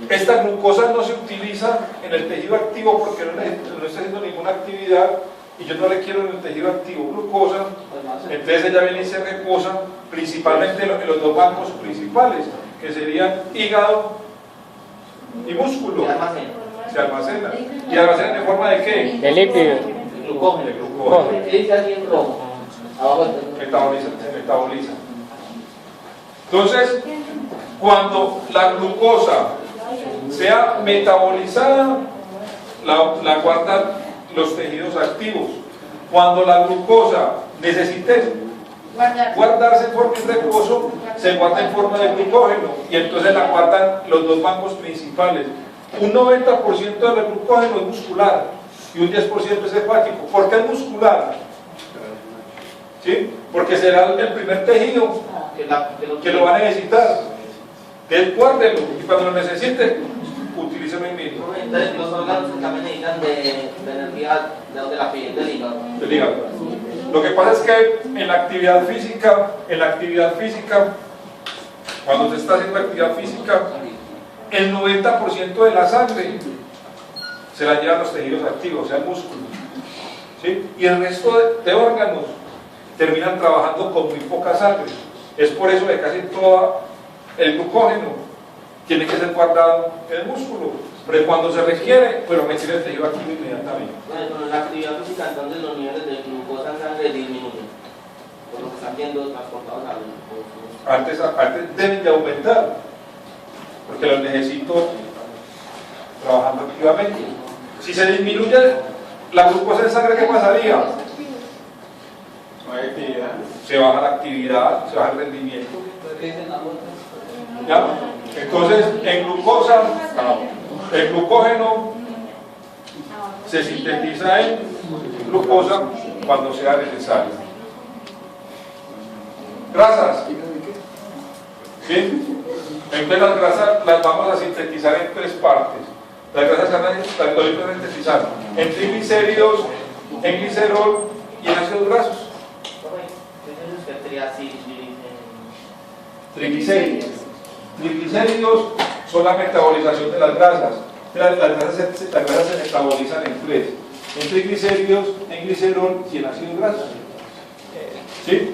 esta glucosa no se utiliza en el tejido activo porque no está haciendo ninguna actividad y yo no le quiero en el tejido activo glucosa, entonces ella viene y se reposa principalmente en los dos bancos principales, que serían hígado y músculo. Se almacena. ¿Y almacenan en forma de qué? De lípido. Glucógeno. De glucógeno. ¿Qué dice aquí en rojo? Abajo está. Se metaboliza. Entonces, cuando la glucosa sea metabolizada, la guardan los tejidos activos. Cuando la glucosa necesite guardarse en forma de reposo, se guarda en forma de glucógeno y entonces la guardan los dos bancos principales. Un 90% del glucógeno es muscular y un 10% es hepático. ¿Por qué es muscular? ¿Sí? Porque será el primer tejido que lo va a necesitar. Guárdelo y cuando lo necesite, utilícelo ahí mismo. Entonces, los órganos que también necesitan de energía de la piel, del hígado. Del hígado. Lo que pasa es que en la actividad física, cuando se está haciendo actividad física, el 90% de la sangre se la llevan los tejidos activos, o sea, el músculo. ¿Sí? Y el resto de órganos terminan trabajando con muy poca sangre. Es por eso que casi todo el glucógeno tiene que ser guardado en el músculo. Pero cuando se requiere, pues lo meten en el tejido activo inmediatamente. Bueno, en la actividad física, entonces los niveles de glucosa en sangre disminuyen, por lo que están siendo transportados al músculo. Antes deben de aumentar, porque los necesito trabajando activamente. Si se disminuye la glucosa en sangre, ¿qué pasaría? Se baja la actividad, se baja el rendimiento. ¿Ya? Entonces, en glucosa, el glucógeno se sintetiza en glucosa cuando sea necesario. Grasas. ¿Sí? Entonces las grasas las vamos a sintetizar en tres partes. Las grasas las vamos a sintetizar en triglicéridos, en glicerol y en ácidos grasos. Triglicéridos. Triglicéridos son la metabolización de las grasas. Las grasas se metabolizan en tres: en triglicéridos, en glicerol y en ácidos grasos. ¿Sí?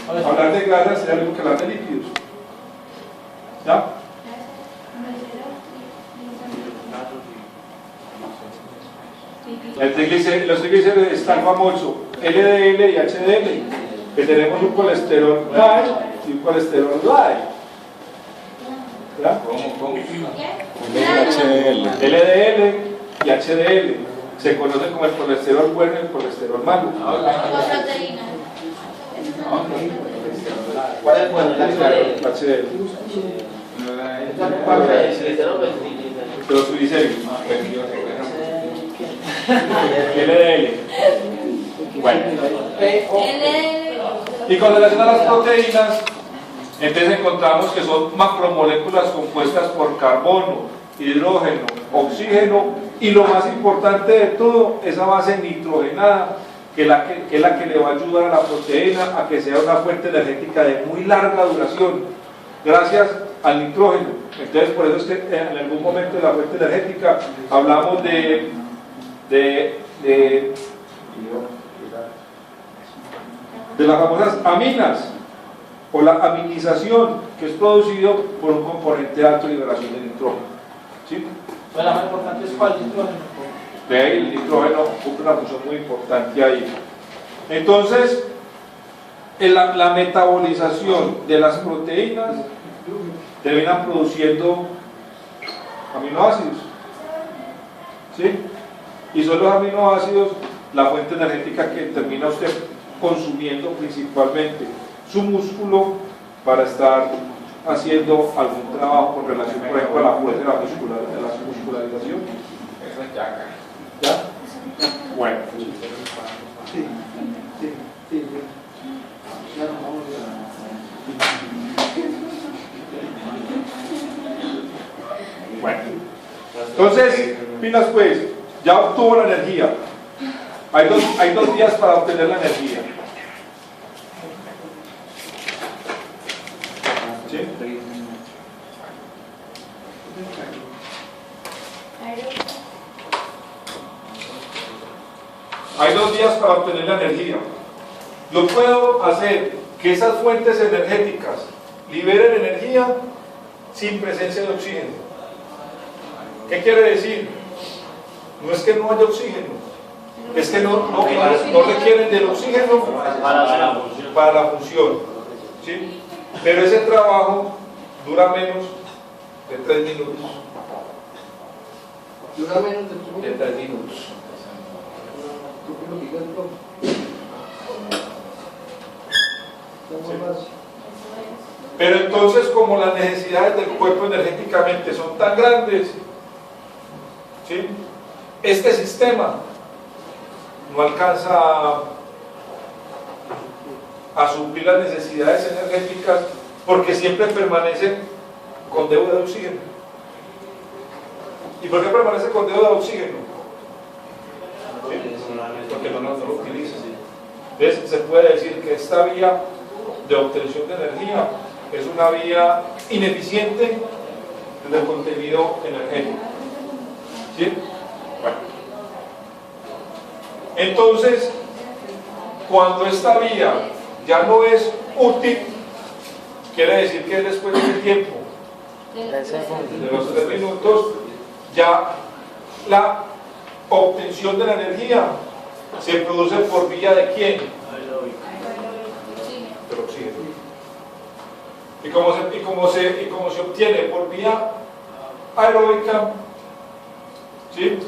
Hablar de grasas sería lo mismo que hablar de lípidos. ¿Ya? Los triglicéridos están famosos LDL y HDL, que tenemos un colesterol light y un colesterol light. ¿Ya? LDL y HDL se conocen como el colesterol bueno y el colesterol malo. ¿Cuál es bueno? El HDL. Los triglicéridos. LDL. Bueno. Y con relación a las proteínas, Entonces encontramos que son macromoléculas compuestas por carbono, hidrógeno, oxígeno y lo más importante de todo, esa base nitrogenada, que es la que le va a ayudar a la proteína a que sea una fuente energética de muy larga duración, gracias al nitrógeno. Entonces por eso es que en algún momento de la fuente energética hablamos de las famosas aminas, o la aminización, que es producido por un componente de alta liberación de nitrógeno. ¿Sí? Pero la más importante es cuál nitrógeno. De ahí el nitrógeno cumple una función muy importante ahí. Entonces, la metabolización de las proteínas terminan produciendo aminoácidos. ¿Sí? Y son los aminoácidos la fuente energética que termina usted consumiendo principalmente su músculo para estar haciendo algún trabajo con relación, por ejemplo, a la fuerza de la muscularización. ¿Ya? Bueno. Bueno. Entonces, pilas pues, ya obtuvo la energía. Hay dos días para obtener la energía. ¿Sí? Hay 2 días para obtener la energía. Yo puedo hacer que esas fuentes energéticas liberen energía sin presencia de oxígeno. ¿Qué quiere decir? No es que no haya oxígeno, es que no requieren del oxígeno para la función. ¿Sí? Pero ese trabajo dura menos de 3 minutos. ¿Dura menos de 3 minutos. Pero entonces, como las necesidades del cuerpo energéticamente son tan grandes, ¿sí? Este sistema no alcanza a suplir las necesidades energéticas porque siempre permanece con deuda de oxígeno. ¿Y por qué permanece con deuda de oxígeno? ¿Sí? Porque no lo utiliza. Entonces se puede decir que esta vía de obtención de energía es una vía ineficiente desde el contenido energético. ¿Sí? Bueno. Entonces, cuando esta vía ya no es útil, quiere decir que después de ese tiempo, de los 3 minutos, ya la obtención de la energía se produce por vía de ¿quién? Del oxígeno. Y como se obtiene por vía aeróbica, ¿sí?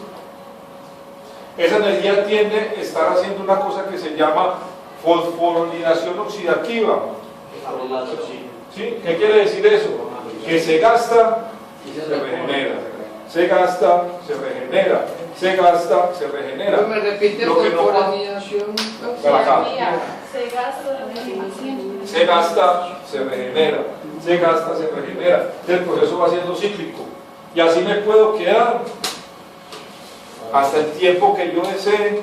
Esa energía tiende a estar haciendo una cosa que se llama fosforilación oxidativa. ¿Sí? ¿Qué quiere decir eso? Que se gasta y se regenera. Se gasta, se regenera. Se gasta, se regenera. Me repite lo que no fosforilación. para acá. Se gasta, Se regenera. Se gasta, se regenera. El proceso va siendo cíclico. Y así me puedo quedar hasta el tiempo que yo desee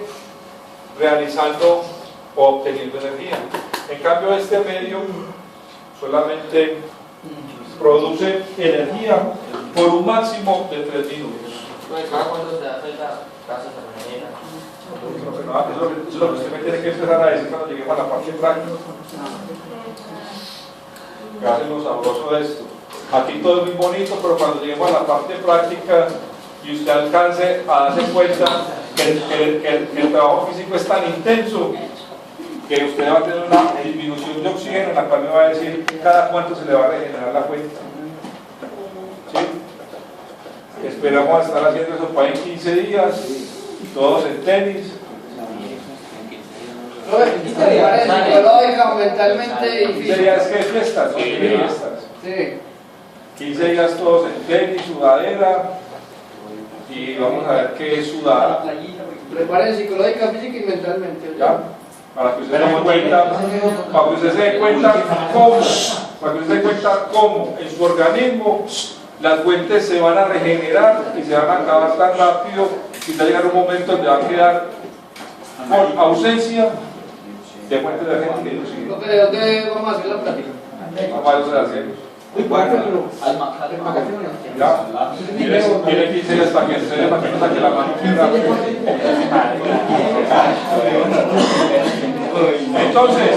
realizando o obteniendo energía. En cambio, este medio solamente produce energía por un máximo de 3 minutos. ¿Cuándo se hace la casa terrenera? Eso es lo que usted me tiene que empezar a decir cuando lleguemos a la parte práctica. Que hace lo sabroso de esto. Aquí todo es muy bonito, pero cuando lleguemos a la parte práctica y usted alcance a darse cuenta que el trabajo físico es tan intenso que usted va a tener una disminución de oxígeno en la cual me va a decir cada cuánto se le va a regenerar la fuente. ¿Sí? Esperamos estar haciendo eso para en 15 días, todos en tenis. Psicológica o mentalmente 15 difícil. días que fiestas, ¿no? Fiestas. Sí. 15 días todos en tenis, sudadera, y vamos a ver qué es sudar. Preparen psicológica, física y mentalmente. ¿Ya? Para que usted se dé cuenta, cómo para que usted se dé cuenta cómo en su organismo las fuentes se van a regenerar y se van a acabar tan rápido que va a llegar un momento donde va a quedar por ausencia de fuentes energéticas y oxígeno. ¿Dónde vamos a hacer la plática? Vamos a ver dónde hacemos. Ya, tiene 15 días para que se dé, para que no saque la mano muy rápido. Entonces,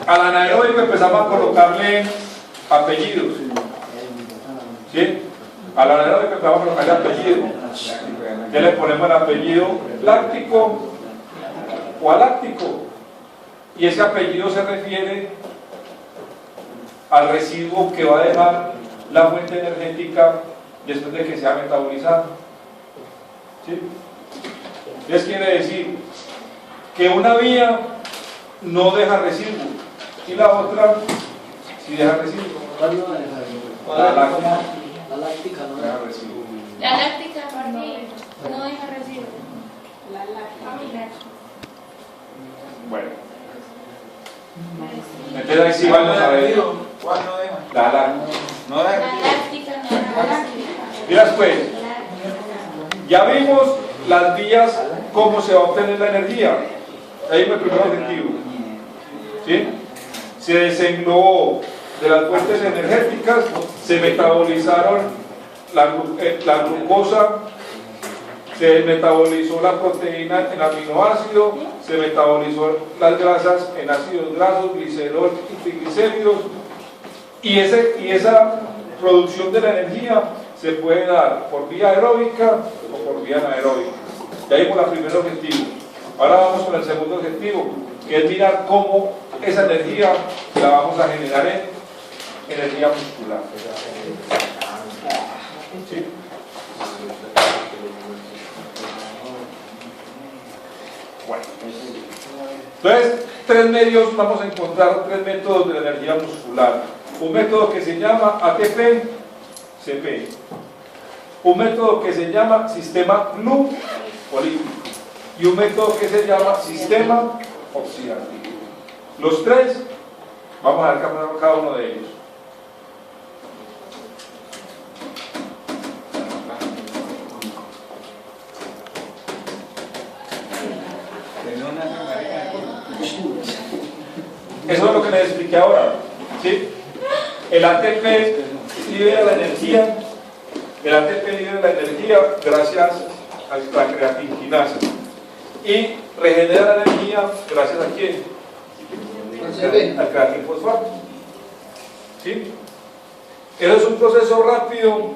al anaeróbico empezamos a colocarle apellidos. ¿Sí? Al anaeróbico empezamos a colocarle apellidos. ¿Qué le ponemos el apellido? Láctico o aláctico. Y ese apellido se refiere al residuo que va a dejar la fuente energética después de que sea metabolizada. ¿Sí? Les quiere decir que una vía no deja residuo y la otra sí deja residuo. La láctica no deja residuo. La láctica no deja residuo. La láctica. Bueno. Entonces ahí sí vamos a ver. ¿Cuál no deja? La láctica. No deja. La láctica no deja residuo. Mira pues, ya vimos las vías, cómo se va a obtener la energía. Ahí fue el primer objetivo. ¿Sí? Se desenglobó de las fuentes energéticas, se metabolizaron la glucosa, se metabolizó la proteína en aminoácido, se metabolizó las grasas en ácidos grasos, glicerol y triglicéridos, y esa producción de la energía se puede dar por vía aeróbica o por vía anaeróbica. Ya vimos el primer objetivo. Ahora vamos con el segundo objetivo, que es mirar cómo esa energía la vamos a generar en energía muscular. ¿Sí? Bueno. Entonces, tres medios vamos a encontrar, tres métodos de la energía muscular. Un método que se llama ATP-CP. Un método que se llama sistema glucolítico. Y un método que se llama sistema oxidativo. Los tres, vamos a ver cada uno de ellos. Eso es lo que les expliqué ahora. ¿Sí? El ATP libera la energía. El ATP libera la energía gracias a la creatinquinasa. Y regenera la energía gracias a quién? Al creatinfosfato. ¿Sí? Eso es un proceso rápido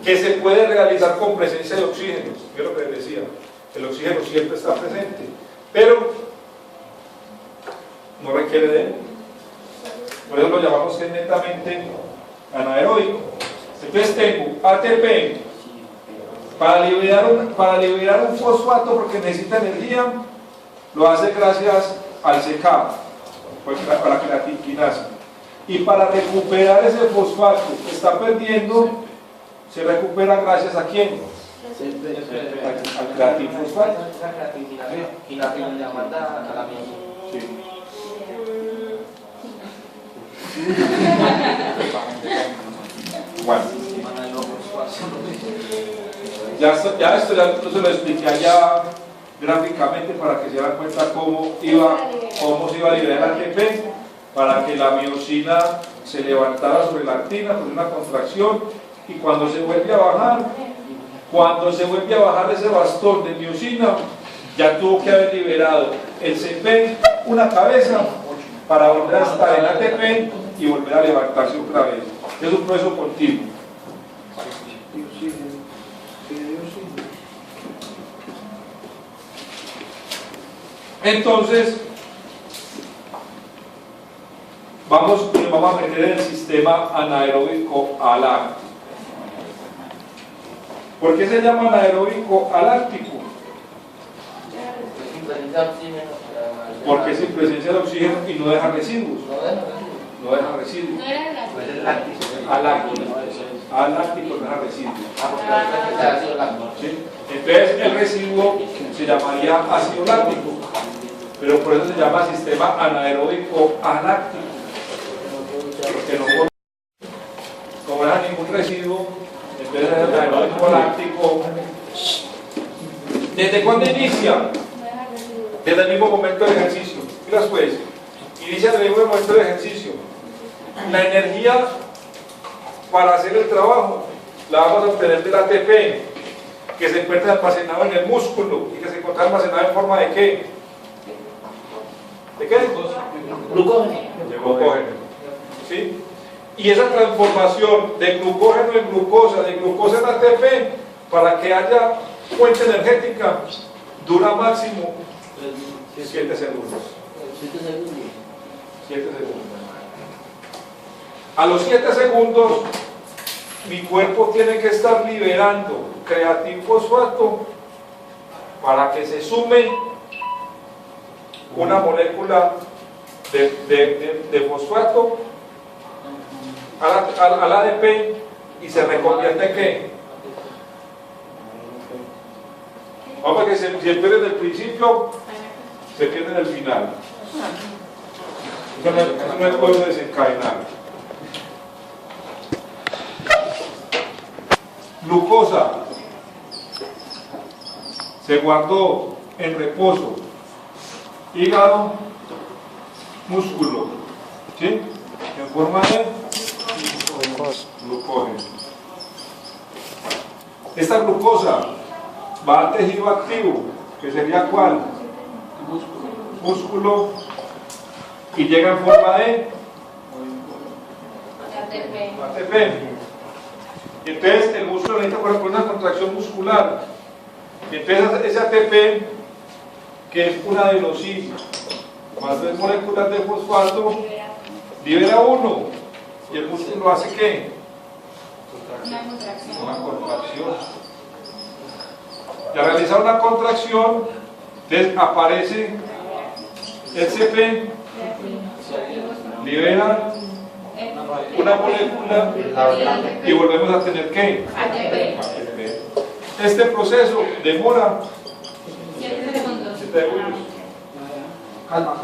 que se puede realizar con presencia de oxígeno. Es lo que les decía. El oxígeno siempre está presente, pero no requiere de él. Por eso lo llamamos netamente anaeróbico. Entonces tengo ATP para liberar un fosfato porque necesita energía, lo hace gracias al secado, pues para la creatinquinasa. Y para recuperar ese fosfato que está perdiendo, se recupera gracias a quién? Al creatinfosfato. Y la primera manda a la misma. Sí. Bueno. Ya esto ya se lo expliqué allá gráficamente para que se den cuenta cómo se iba a liberar el ATP para que la miosina se levantara sobre la actina por una contracción, y cuando se vuelve a bajar ese bastón de miosina, ya tuvo que haber liberado el CP, una cabeza, para volver a estar en ATP y volver a levantarse otra vez. Es un proceso continuo. Entonces, vamos a meter en el sistema anaeróbico aláctico. ¿Por qué se llama anaeróbico aláctico? Porque es sin presencia de oxígeno y no deja residuos. No deja residuos. No era láctico. aláctico, no era residuo. ¿Sí? Entonces el residuo se llamaría ácido láctico, pero por eso se llama sistema anaeróbico aláctico, porque no, como no era ningún residuo, entonces es anaeróbico aláctico. ¿Desde cuándo inicia? Desde el mismo momento del ejercicio. Mira pues, inicia desde el mismo momento del ejercicio. La energía para hacer el trabajo la vamos a obtener del ATP, que se encuentra almacenado en el músculo y que se encuentra almacenado en forma de ¿qué? ¿De qué? Glucógeno. De glucógeno. ¿Sí? Y esa transformación de glucógeno en glucosa, de glucosa en ATP, para que haya fuente energética, dura máximo 7 segundos. 7 segundos. A los 7 segundos, mi cuerpo tiene que estar liberando creatinfosfato para que se sume una molécula de fosfato al ADP y se reconvierte en ¿qué? Vamos a que se pierde desde el principio, se pierde en el final. Eso no es puedo desencadenar. Glucosa se guardó en reposo, hígado, músculo, ¿sí? En forma de glucógeno. Esta glucosa va al tejido activo, que sería ¿cuál? Músculo, y llega en forma de ATP. Entonces el músculo necesita por ejemplo una contracción muscular. Entonces ese ATP, que es una adenosina más 3 moléculas de fosfato, libera 1 y el músculo hace ¿qué? Una contracción. Y al realizar una contracción, entonces aparece el CP, libera una molécula y volvemos a tener ¿qué? ATP. Este proceso demora 7 segundos. 7 segundos. Calma,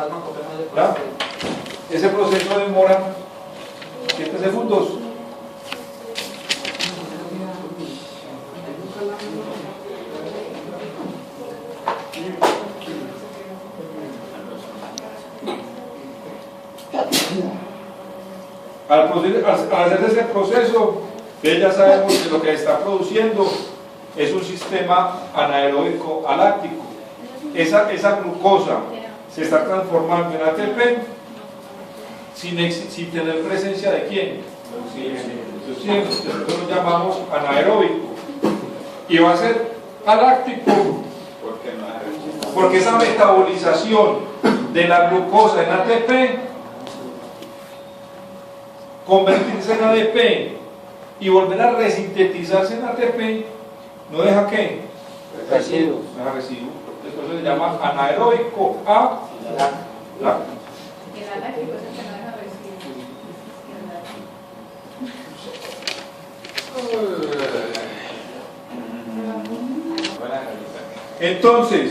¿Ya? Ese proceso demora 7 segundos. Al hacer ese proceso, ya sabemos que lo que está produciendo es un sistema anaeróbico aláctico. Esa glucosa se está transformando en ATP sin tener presencia de quién? De oxígeno. Nosotros lo llamamos anaeróbico. Y va a ser aláctico porque esa metabolización de la glucosa en ATP, convertirse en ADP y volver a resintetizarse en ATP, no deja ¿qué? Residuo. No deja residuo. Entonces se llama anaeróbico aláctico. Y el aláctico es el que no deja residuo. Entonces,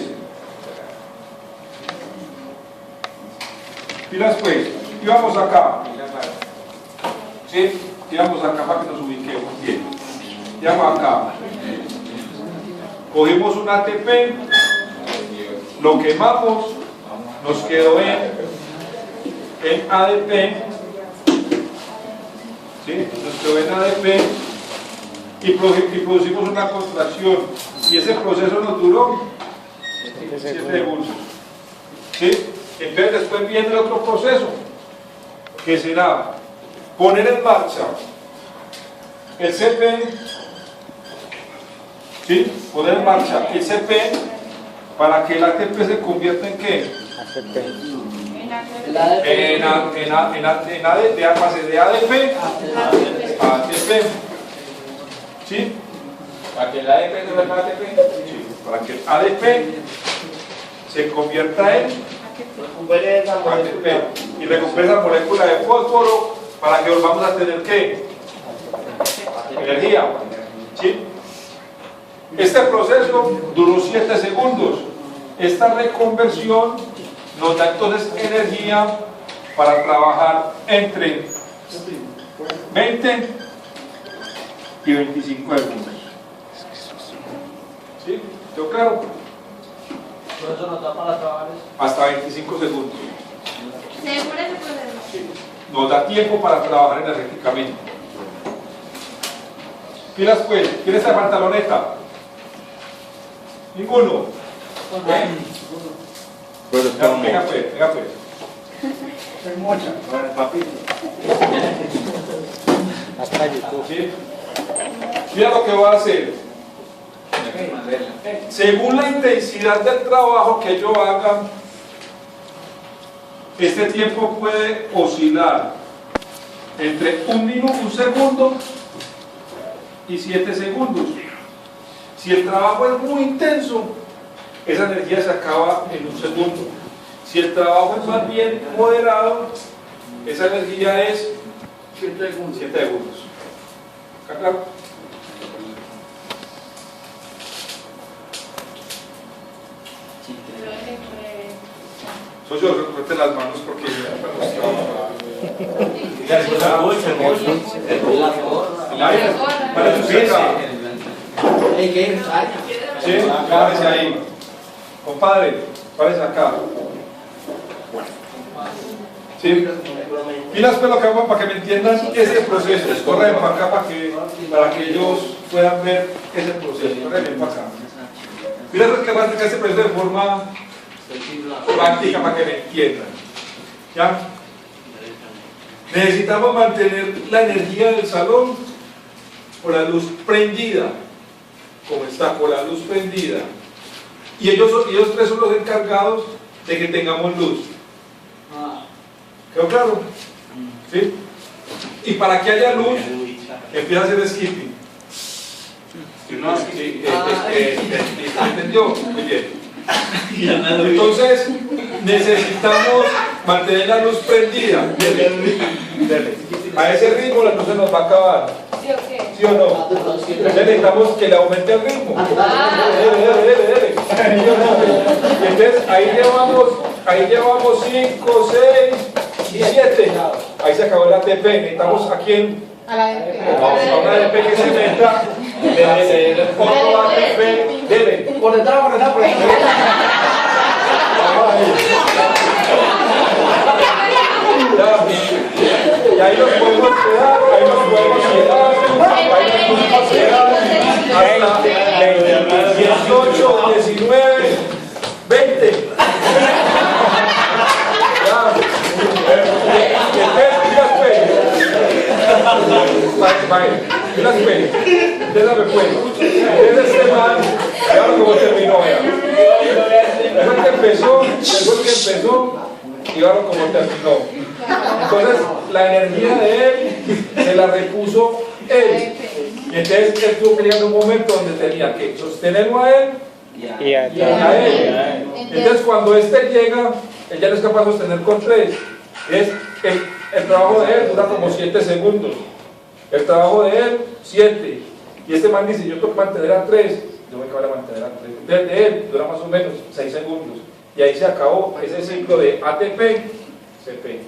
pilas pues, íbamos acá. ¿Sí? Íbamos acá para que nos ubiquemos bien. Íbamos acá. Cogimos un ATP, lo quemamos, nos quedó en ADP, ¿sí? Nos quedó en ADP y producimos una contracción. Y ese proceso nos duró 7 segundos. ¿Sí? Entonces después viene el otro proceso, que será poner en marcha el CP, ¿sí? Poner en marcha el CP para que el ATP se convierta en ¿qué? De ADP a ATP. ¿Sí? Para que el ADP se vuelva ATP. Sí, para que el ADP se convierta en ATP y recupere esa molécula de fósforo para que volvamos a tener ¿qué? El energía. ¿Sí? Este proceso duró 7 segundos. Esta reconversión nos da entonces energía para trabajar entre 20 y 25 segundos. ¿Sí? ¿Quedó claro? Por eso nos da para trabajar eso. Hasta 25 segundos. ¿Seguro ese proceso? Sí. Nos da tiempo para trabajar energéticamente. Pilas pues, ¿quién está de pantaloneta? Ninguno. Venga pues, venga pues. Es mucha. Hasta YouTube. ¿Sí? Mira lo que voy a hacer. Según la intensidad del trabajo que yo haga, este tiempo puede oscilar entre un segundo y 7 segundos. Si el trabajo es muy intenso, esa energía se acaba en un segundo. Si el trabajo es más bien moderado, esa energía es 7 segundos. ¿Está claro? Socio, recorte las manos porque sí, párese ahí. Compadre, párese acá. Sí. Pilas pues lo que hago para que me entiendan ese proceso. Corren para acá para que ellos puedan ver ese proceso. Corren para acá. Pilas que va a explicar ese proceso de forma práctica para que me entiendan. ¿Ya? Necesitamos mantener la energía del salón con la luz prendida, como está, con la luz prendida. Y ellos tres son los encargados de que tengamos luz. ¿Quedó claro? ¿Sí? Y para que haya luz, empieza a hacer skipping. Sí, ¿entendió? Muy bien. Entonces, necesitamos mantener la luz prendida. Dele. A ese ritmo la luz se nos va a acabar. ¿Sí o qué? ¿Sí o no? Entonces necesitamos que le aumente el ritmo. Dele. ¿Sí o no? Y entonces ahí llevamos 5, 6 y 7. Ahí se acabó el ATP. Necesitamos a quién. A la de A una ATP que se meta. Otro ATP. Dele. Por detrás. Y ahí nos podemos quedar, hasta 18, 19, 20. Y ahora como terminó. Entonces la energía de él se la repuso él. Y entonces él tuvo que llegar a un momento donde tenía que sostenerlo a él y a él. Entonces cuando este llega, él ya no es capaz de sostener con 3. El trabajo de él dura como 7 segundos. El trabajo de él, 7. Y este man dice, yo tengo que mantener a 3. Yo voy a acabar de mantener a 3. Entonces de él dura más o menos 6 segundos. Y ahí se acabó ese ciclo de ATP, CP.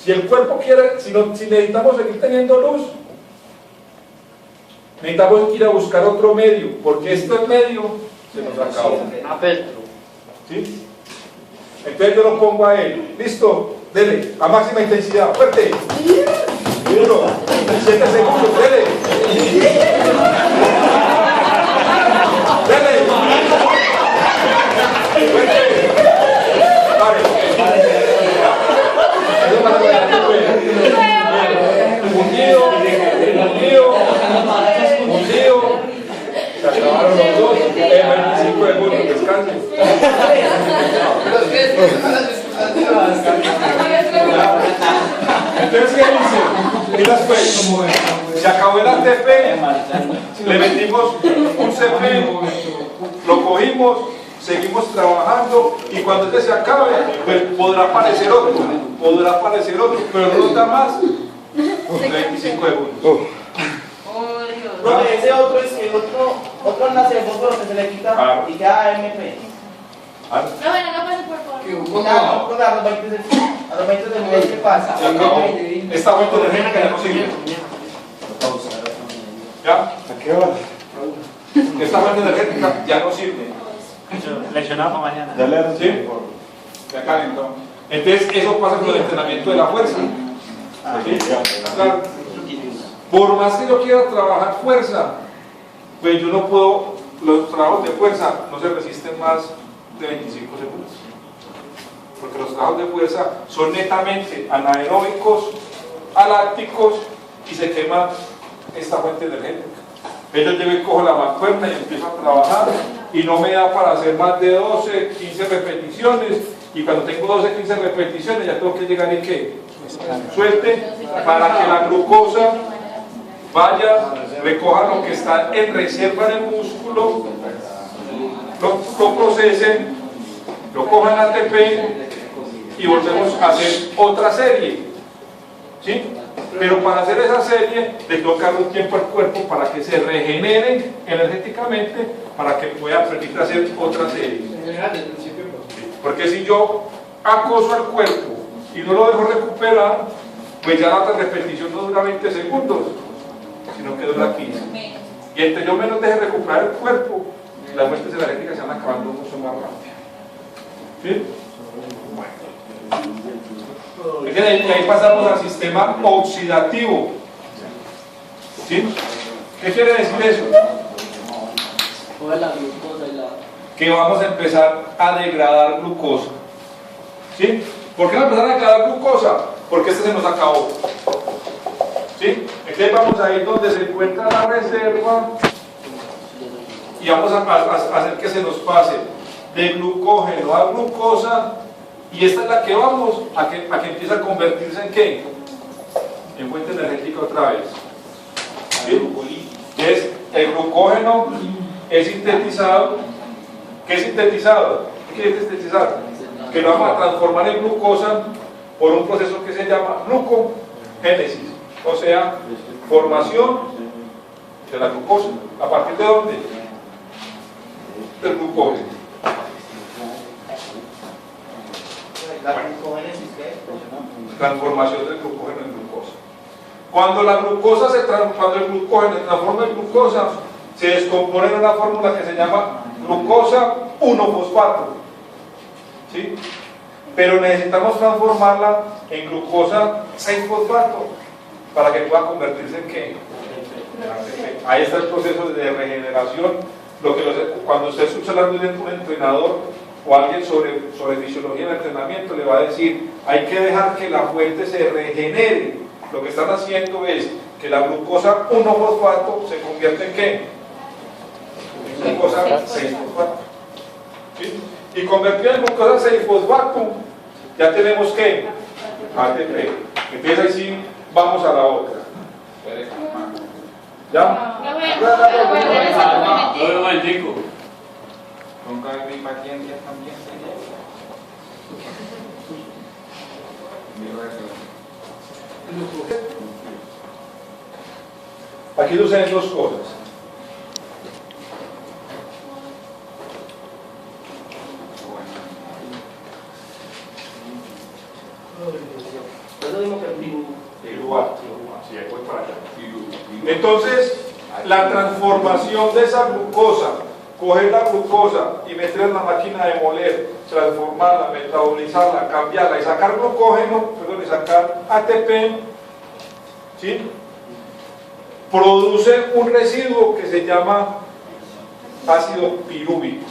Si el cuerpo quiere, si necesitamos seguir teniendo luz, necesitamos ir a buscar otro medio, porque este medio se nos acabó. ¿Sí? Entonces yo lo pongo a él. ¿Listo? Dele, a máxima intensidad, fuerte. 1, 7 segundos, dele. Dele. Fuerte. Vale. Hundido. Se acabaron los dos. 25 segundos, descansen. Entonces, ¿qué dice? Mira, pues, se acabó el ATP, le metimos un CP, lo cogimos, seguimos trabajando y cuando este se acabe, pues podrá aparecer otro, pero no da más 25 segundos. ese otro es que otro nace de fósforo que se le quita y queda AMP. No, bueno, no pase por favor. A los 20 del mes, ¿qué pasa? Se acabó. Esta fuente energética ya no sirve. ¿Ya? ¿A qué hora? Esta fuente energética ya no sirve. Leccionado para mañana. Ya le ¿Sí? Ya calentó. Entonces, eso pasa con el entrenamiento de la fuerza. ¿Sí? Claro. Por más que yo quiera trabajar fuerza, pues yo no puedo, los trabajos de fuerza no se resisten más de 25 segundos. Porque los trabajos de fuerza son netamente anaeróbicos, alácticos y se quema esta fuente energética. Yo llego y cojo la mancuerna y empiezo a trabajar y no me da para hacer más de 12, 15 repeticiones y cuando tengo 12, 15 repeticiones ya tengo que llegar y que suelte para que la glucosa vaya, recoja lo que está en reserva en el músculo, lo procesen, lo cojan ATP y volvemos a hacer otra serie, ¿sí? Pero para hacer esa serie le toca un tiempo al cuerpo para que se regenere energéticamente para que pueda permitir hacer otra serie. Porque si yo acoso al cuerpo y no lo dejo recuperar, pues ya la otra repetición no dura 20 segundos, sino que dura 15. Y entre yo menos deje recuperar el cuerpo, las fuentes energéticas se van acabando mucho más rápido. ¿Sí? Y ahí pasamos al sistema oxidativo. ¿Sí? ¿Qué quiere decir eso? Que vamos a empezar a degradar glucosa. ¿Sí? ¿Por qué vamos a empezar a degradar glucosa? Porque este se nos acabó. ¿Sí? Entonces vamos a ir donde se encuentra la reserva y vamos a hacer que se nos pase de glucógeno a glucosa. Y esta es la que vamos a que empiece a convertirse en ¿qué? En fuente energética otra vez. ¿Sí? Es el glucógeno es sintetizado. ¿Qué es sintetizado? ¿Qué quiere sintetizar? Que lo vamos a transformar en glucosa por un proceso que se llama glucogénesis, o sea, formación de la glucosa. ¿A partir de dónde? Del glucógeno. ¿La glucogénesis qué? Transformación del glucógeno en glucosa. Cuando la glucosa cuando el glucógeno se transforma en glucosa, se descompone en una fórmula que se llama glucosa 1-fosfato. ¿Sí? Pero necesitamos transformarla en glucosa 6-fosfato para que pueda convertirse en ¿qué? Ahí está el proceso de regeneración. Cuando usted escucha hablando de un entrenador o alguien sobre fisiología del entrenamiento, le va a decir, hay que dejar que la fuente se regenere. Lo que están haciendo es que la glucosa 1-fosfato se convierte en ¿qué? En glucosa 6-fosfato. ¿Sí? Y convertida en glucosa 6-fosfato, ya tenemos ¿qué? ATP. Entonces ahí sí vamos a la otra. ¿Ya? Un momentico. Nunca vi paciencia también, señor. Aquí suceden dos cosas. Eso mismo que Entonces, la transformación de esa glucosa, coger la glucosa y meterla en la máquina de moler, transformarla, metabolizarla, cambiarla y sacar glucógeno, y sacar ATP, ¿sí? Produce un residuo que se llama ácido pirúvico.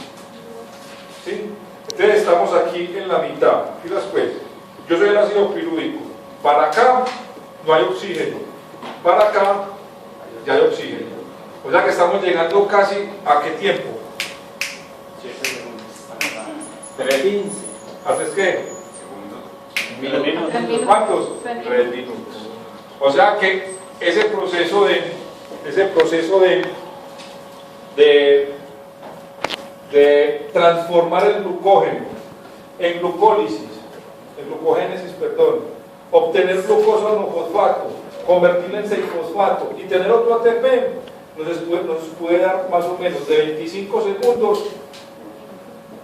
¿Sí? Entonces estamos aquí en la mitad. Y después, yo soy el ácido pirúvico. Para acá no hay oxígeno. Para acá ya hay oxígeno. O sea que estamos llegando casi ¿a qué tiempo? 15. ¿Haces qué? Minutos. ¿Cuántos? 3 minutos. O sea que ese proceso de transformar el glucógeno en glucólisis, en glucogénesis, perdón, obtener glucosa 1-fosfato, convertirla en 6-fosfato y tener otro ATP, nos puede dar más o menos de 25 segundos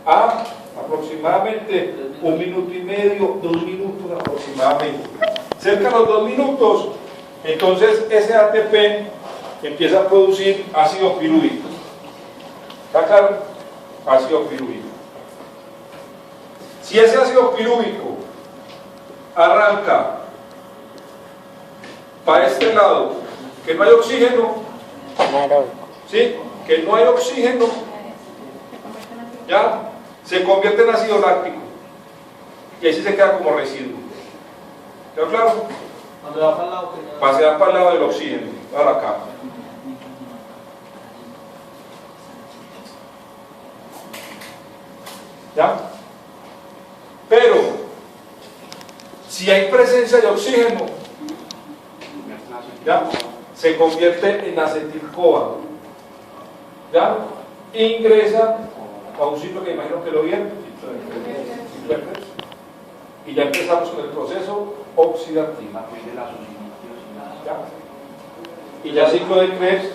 a aproximadamente 1 minuto y medio, 2 minutos aproximadamente. Cerca de los 2 minutos, entonces ese ATP empieza a producir ácido pirúvico. ¿Está claro? Ácido pirúvico. Si ese ácido pirúvico arranca para este lado, que no hay oxígeno, ¿sí? Que no hay oxígeno, ya se convierte en ácido láctico y ahí sí se queda como residuo. ¿Quedó claro? Cuando va para el lado, Pasea para el lado del oxígeno, para acá. ¿Ya? Pero si hay presencia de oxígeno, ¿ya? Se convierte en acetil-CoA, ¿ya? Ingresa a un ciclo que imagino que lo vieron, y ya empezamos con el proceso oxidativo. ¿Ya? Y ya el ciclo de Krebs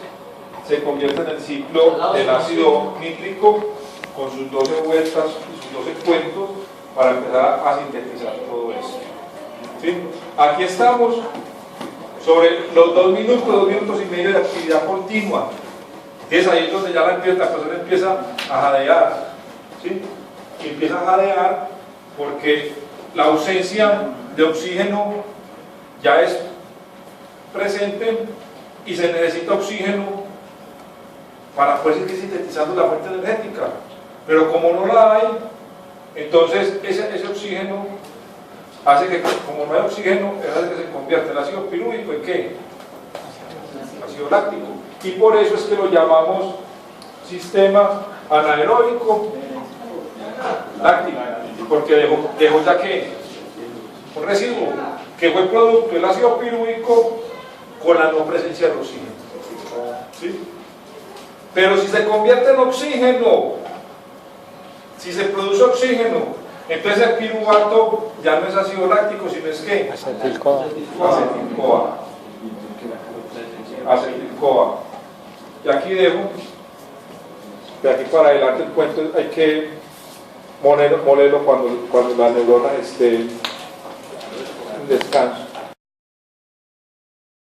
se convierte en el ciclo del ácido nítrico con sus 12 vueltas y sus 12 cuentos para empezar a sintetizar todo eso. ¿Sí? Aquí estamos sobre los 2 minutos, 2 minutos y medio de actividad continua. Es ahí donde ya la persona empieza a jadear. ¿Sí? Y empieza a jadear porque la ausencia de oxígeno ya es presente y se necesita oxígeno para poder seguir sintetizando la fuente energética. Pero como no la hay, entonces ese oxígeno hace que, como no hay oxígeno, hace que se convierta el ácido pirúvico en ¿qué? Ácido láctico. Y por eso es que lo llamamos sistema anaeróbico láctico, porque dejó ya que un residuo que fue producto del ácido pirúvico con la no presencia de oxígeno. ¿Sí? Pero si se convierte en oxígeno, si se produce oxígeno, entonces el piruvato ya no es ácido láctico, sino es ¿qué? Acetil-CoA. Acetil-CoA. Acetil-CoA. Y aquí dejo, de aquí para adelante el cuento hay que molerlo cuando la neurona esté en descanso.